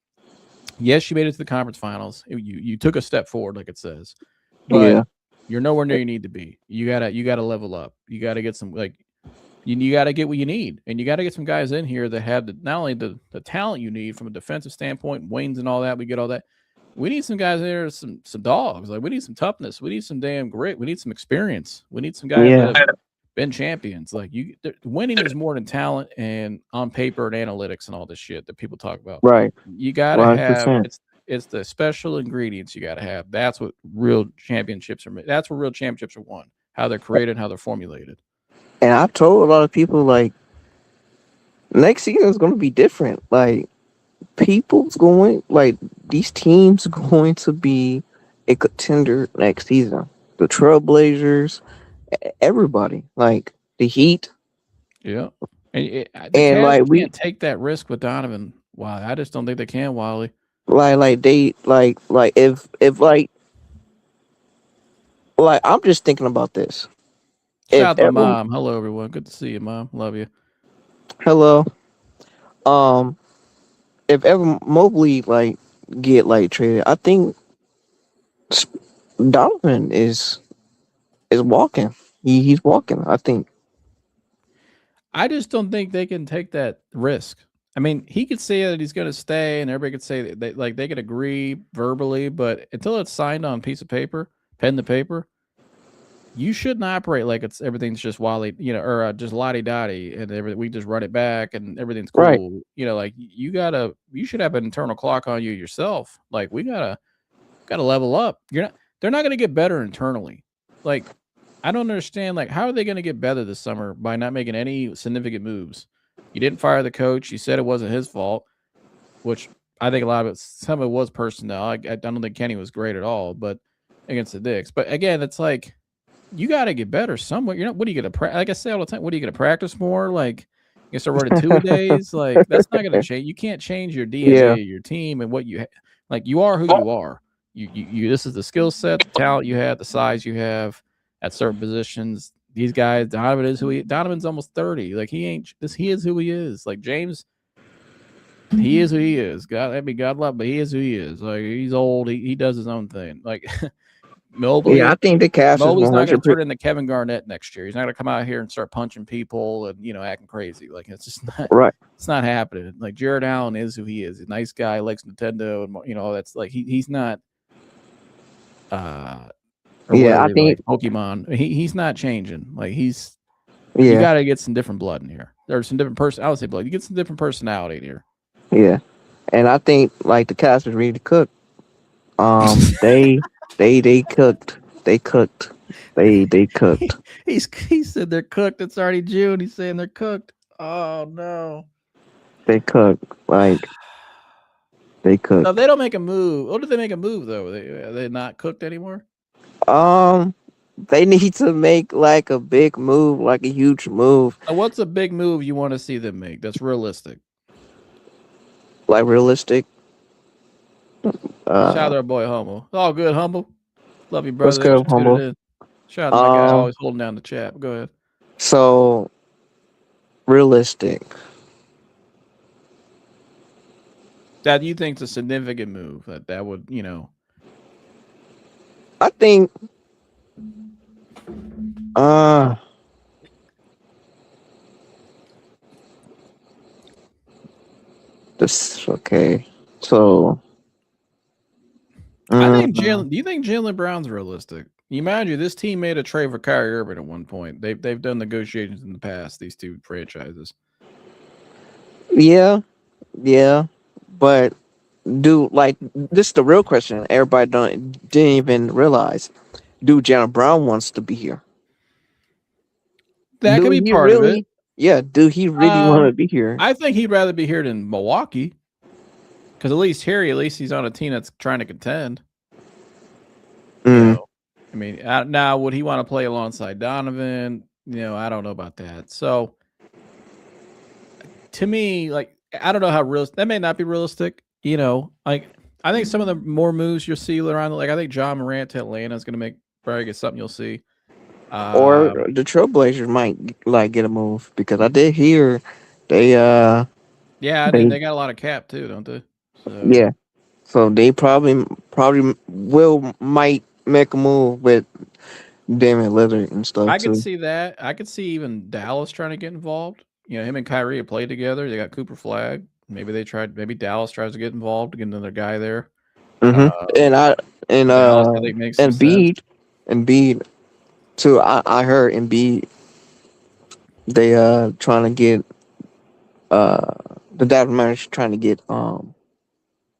S1: Yes, you made it to the conference finals. You took a step forward, like it says, but you're nowhere near you need to be. You gotta level up. You got to get some, you got to get what you need, and you got to get some guys in here that have not only the talent you need from a defensive standpoint, wings and all that. We get all that. We need some guys there, some dogs. Like, we need some toughness. We need some damn grit. We need some experience. We need some guys been champions. Like winning is more than talent and on paper and analytics and all this shit that people talk about.
S4: Right.
S1: You gotta have
S4: 100%.
S1: it's the special ingredients you gotta have. That's what real championships are. That's where real championships are won. How they're created, how they're formulated.
S4: And I told a lot of people like next season is going to be different. Like these teams going to be a contender next season. The Trailblazers, everybody, like the Heat.
S1: Yeah. And the
S4: And
S1: Cavs
S4: like
S1: can't take that risk with Donovan. Wow, I just don't think they can, Wally.
S4: Like I'm just thinking about this.
S1: Shout
S4: If
S1: out to
S4: ever,
S1: Mom. Hello, everyone. Good to see you, Mom. Love you.
S4: hello, um, if ever Mobley like get like traded, I think Donovan is walking. He's walking. I think.
S1: I just don't think they can take that risk. I mean, he could say that he's going to stay, and everybody could say that they could agree verbally, but until it's signed on a piece of paper, pen to paper, you shouldn't operate like everything's just Wally, or just lottie dottie, and everything. We just run it back, and everything's cool.
S4: Right.
S1: Like you should have an internal clock on you yourself. Like we gotta level up. They're not going to get better internally. Like I don't understand. Like how are they going to get better this summer by not making any significant moves? You didn't fire the coach. You said it wasn't his fault, which I think some of it was personnel. I don't think Kenny was great at all, but against the Knicks. But again, it's like you got to get better somewhere. What are you going to like I say all the time? What are you going to practice more? Like you start running 2-a-days? Like that's not going to change. You can't change your DNA of your team and what you like. You are who you are. You this is the skill set, the talent you have, the size you have at certain positions. These guys, Donovan's almost 30. Like he is who he is. Like James, he is who he is. God love, but he is who he is. Like he's old. He does his own thing. Like Mobley.
S4: Yeah, I think the Cavs is
S1: Mobley's not going to
S4: 100%.
S1: turn into Kevin Garnett next year. He's not going to come out here and start punching people and acting crazy. Like it's just not
S4: Right.
S1: It's not happening. Like Jared Allen is who he is. He's a nice guy, likes Nintendo, and that's like he's not. I think like Pokemon. He's not changing. Like you got to get some different blood in here. There's some different I would say blood. You get some different personality in here.
S4: Yeah, and I think like the Cavs is ready to cook. They cooked. They cooked. They cooked.
S1: He said they're cooked. It's already June. He's saying they're cooked. Oh no.
S4: They cooked. Like they cooked.
S1: No, they don't make a move. What did they make a move though? Are they not cooked anymore?
S4: They need to make like a big move, like a huge move.
S1: What's a big move you want to see them make? That's realistic.
S4: Like realistic.
S1: Shout out to our boy Humble. All good, Humble. Love you, brother.
S4: Let's go, Humble.
S1: Shout out to my guy always holding down the chat. Go ahead.
S4: So realistic.
S1: That you think is a significant move that would,
S4: I think this okay. So
S1: I think Jalen. Do you think Jalen Brown's realistic? You mind you, this team made a trade for Kyrie Irving at one point. They've done negotiations in the past. These two franchises.
S4: Yeah, but this is the real question. Everybody didn't even realize. Do Jalen Brown wants to be here?
S1: That could be part of it.
S4: Yeah. Do he really want to be here?
S1: I think he'd rather be here than Milwaukee. Because at least he's on a team that's trying to contend. I mean, now would he want to play alongside Donovan? I don't know about that. So, to me, like I don't know how real that may not be realistic. Like I think some of the more moves you'll see around, like I think John Morant to Atlanta is going to probably get something you'll see.
S4: Or the Trailblazers might like get a move because I did hear they
S1: they got a lot of cap too, don't they? So.
S4: Yeah, so they probably might make a move with Damian Lillard and stuff.
S1: I could see that. I could see even Dallas trying to get involved. Him and Kyrie have played together. They got Cooper Flag. Maybe Dallas tries to get involved to get another guy there.
S4: Embiid too. I heard Embiid They trying to get the Dallas Mavericks trying to get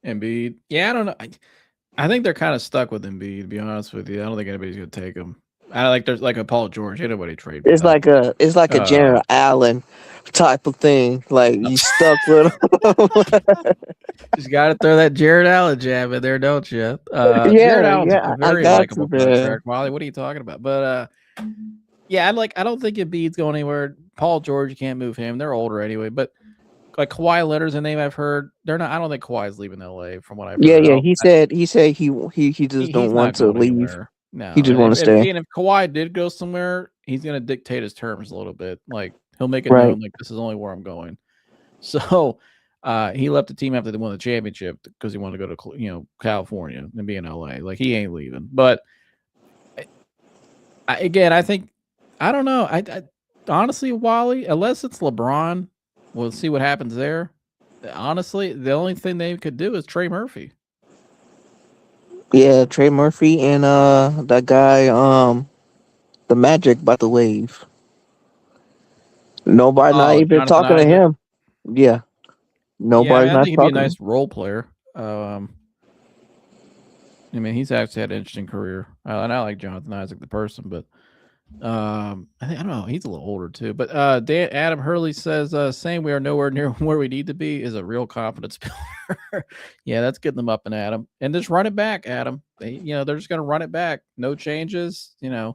S1: Embiid. Yeah, I don't know. I think they're kind of stuck with Embiid, to be honest with you. I don't think anybody's gonna take him. I like there's like a Paul George. Ain't nobody trade.
S4: it's like a Jared Allen type of thing. Like you stuck with him.
S1: Just got to throw that Jared Allen jab in there, don't you? Jared Allen's a very likable contract. Wally, what are you talking about? But yeah, I don't think Embiid's going anywhere. Paul George, you can't move him. They're older anyway. But like Kawhi Leonard's a name I've heard. They're not. I don't think Kawhi's leaving LA. From what I've heard.
S4: Yeah. He said he just don't want to leave.
S1: Anywhere. No,
S4: he just want to stay.
S1: And if Kawhi did go somewhere, he's going to dictate his terms a little bit. Like he'll make it known, like this is only where I'm going. So he left the team after they won the championship because he wanted to go to California and be in LA. Like he ain't leaving. But I think I don't know. I honestly, Wally, unless it's LeBron, we'll see what happens there. Honestly, the only thing they could do is Trey Murphy.
S4: Yeah, Trey Murphy and that guy, the Magic by the Wave. Nobody not even talking to him. Yeah. Nobody's not talking.
S1: I think he'd be a nice role player. I mean, he's actually had an interesting career. And I like Jonathan Isaac, the person, but I don't know. He's a little older too. But Adam Hurley says, saying we are nowhere near where we need to be is a real confidence builder. Yeah, that's getting them up and at him. And just run it back, Adam. They're just going to run it back. No changes, but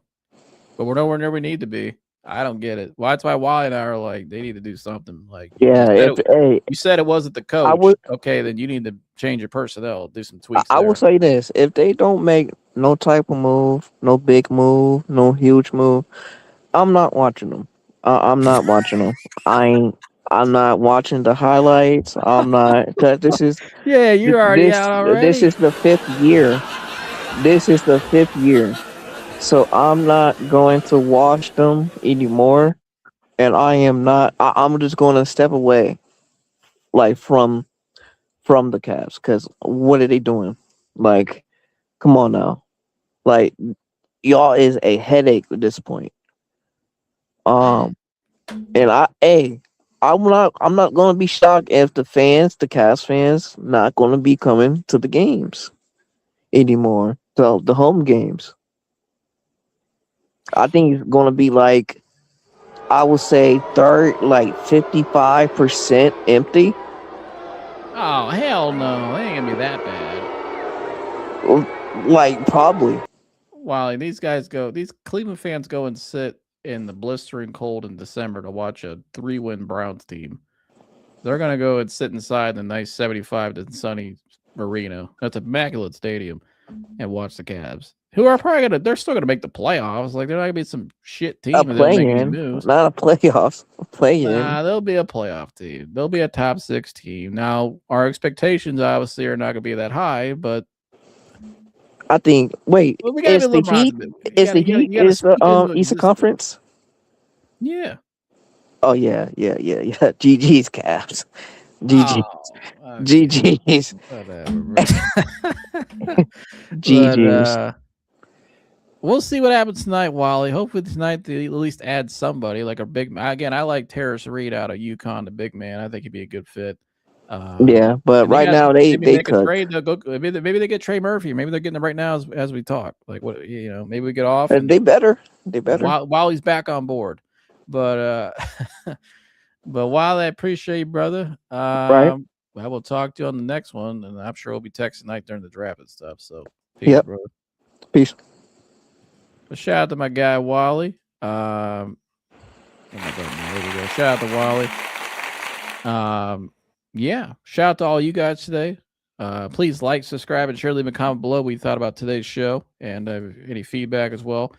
S1: we're nowhere near where we need to be. I don't get it. Well, that's why Wally and I are like, they need to do something. Like, you said it wasn't the coach. Okay, then you need to change your personnel, do some tweaks.
S4: I will say this: if they don't make no type of move, no big move, no huge move, I'm not watching them. I'm not watching them. I'm not watching the highlights. I'm not. This is
S1: you're already out already.
S4: This is the 5th year. This is the 5th year. So I'm not going to watch them anymore, and I am not. I'm just going to step away, like from the Cavs, because what are they doing? Like, come on now, like y'all is a headache at this point. And I'm not going to be shocked if the Cavs fans, not going to be coming to the games anymore, so the home games. I think it's going to be like, I would say 55% empty.
S1: Oh, hell no. They ain't going to be that bad.
S4: Like, probably.
S1: Wally, these Cleveland fans go and sit in the blistering cold in December to watch a 3-win Browns team. They're going to go and sit inside the nice 75 to sunny arena. That's an immaculate stadium, and watch the Cavs, who are probably they're still gonna make the playoffs. Like they're not gonna be some shit team.
S4: A play-in, not a playoffs. Play-in.
S1: They'll be a playoff team. They'll be a top 6 team. Now, our expectations obviously are not gonna be that high, but
S4: I think. Wait, is the Heat? Is the Heat? Is the Eastern Conference?
S1: Yeah.
S4: Oh yeah. GG's Cavs. GG's.
S1: Whatever, bro. GG's. We'll see what happens tonight, Wally. Hopefully tonight they at least add somebody like a big. Again, I like Terrace Reed out of UConn, the big man. I think he'd be a good fit.
S4: Yeah, but right now they could
S1: trade. Maybe they get Trey Murphy. Maybe they're getting them right now as we talk. Like what maybe we get off.
S4: They better.
S1: While he's back on board, but but Wally, I appreciate you, brother.
S4: Right.
S1: I will talk to you on the next one, and I'm sure we'll be texting tonight during the draft and stuff. So peace, brother.
S4: Peace.
S1: But shout out to my guy Wally. There we go. Shout out to Wally. Yeah. Shout out to all you guys today. Please like, subscribe, and share. Leave a comment below what you thought about today's show and any feedback as well.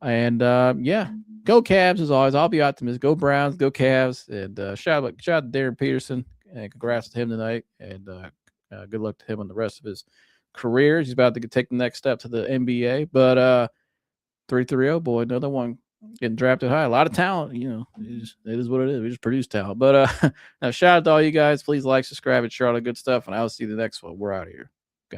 S1: And go Cavs as always. I'll be optimistic. Go Browns. Go Cavs. And shout out to Darryn Peterson. And congrats to him tonight. And good luck to him on the rest of his career. He's about to take the next step to the NBA. But 330, boy, another one getting drafted high. A lot of talent, it is what it is. We just produce talent. But now shout out to all you guys. Please like, subscribe, and share all the good stuff. And I'll see you the next one. We're out of here. Okay.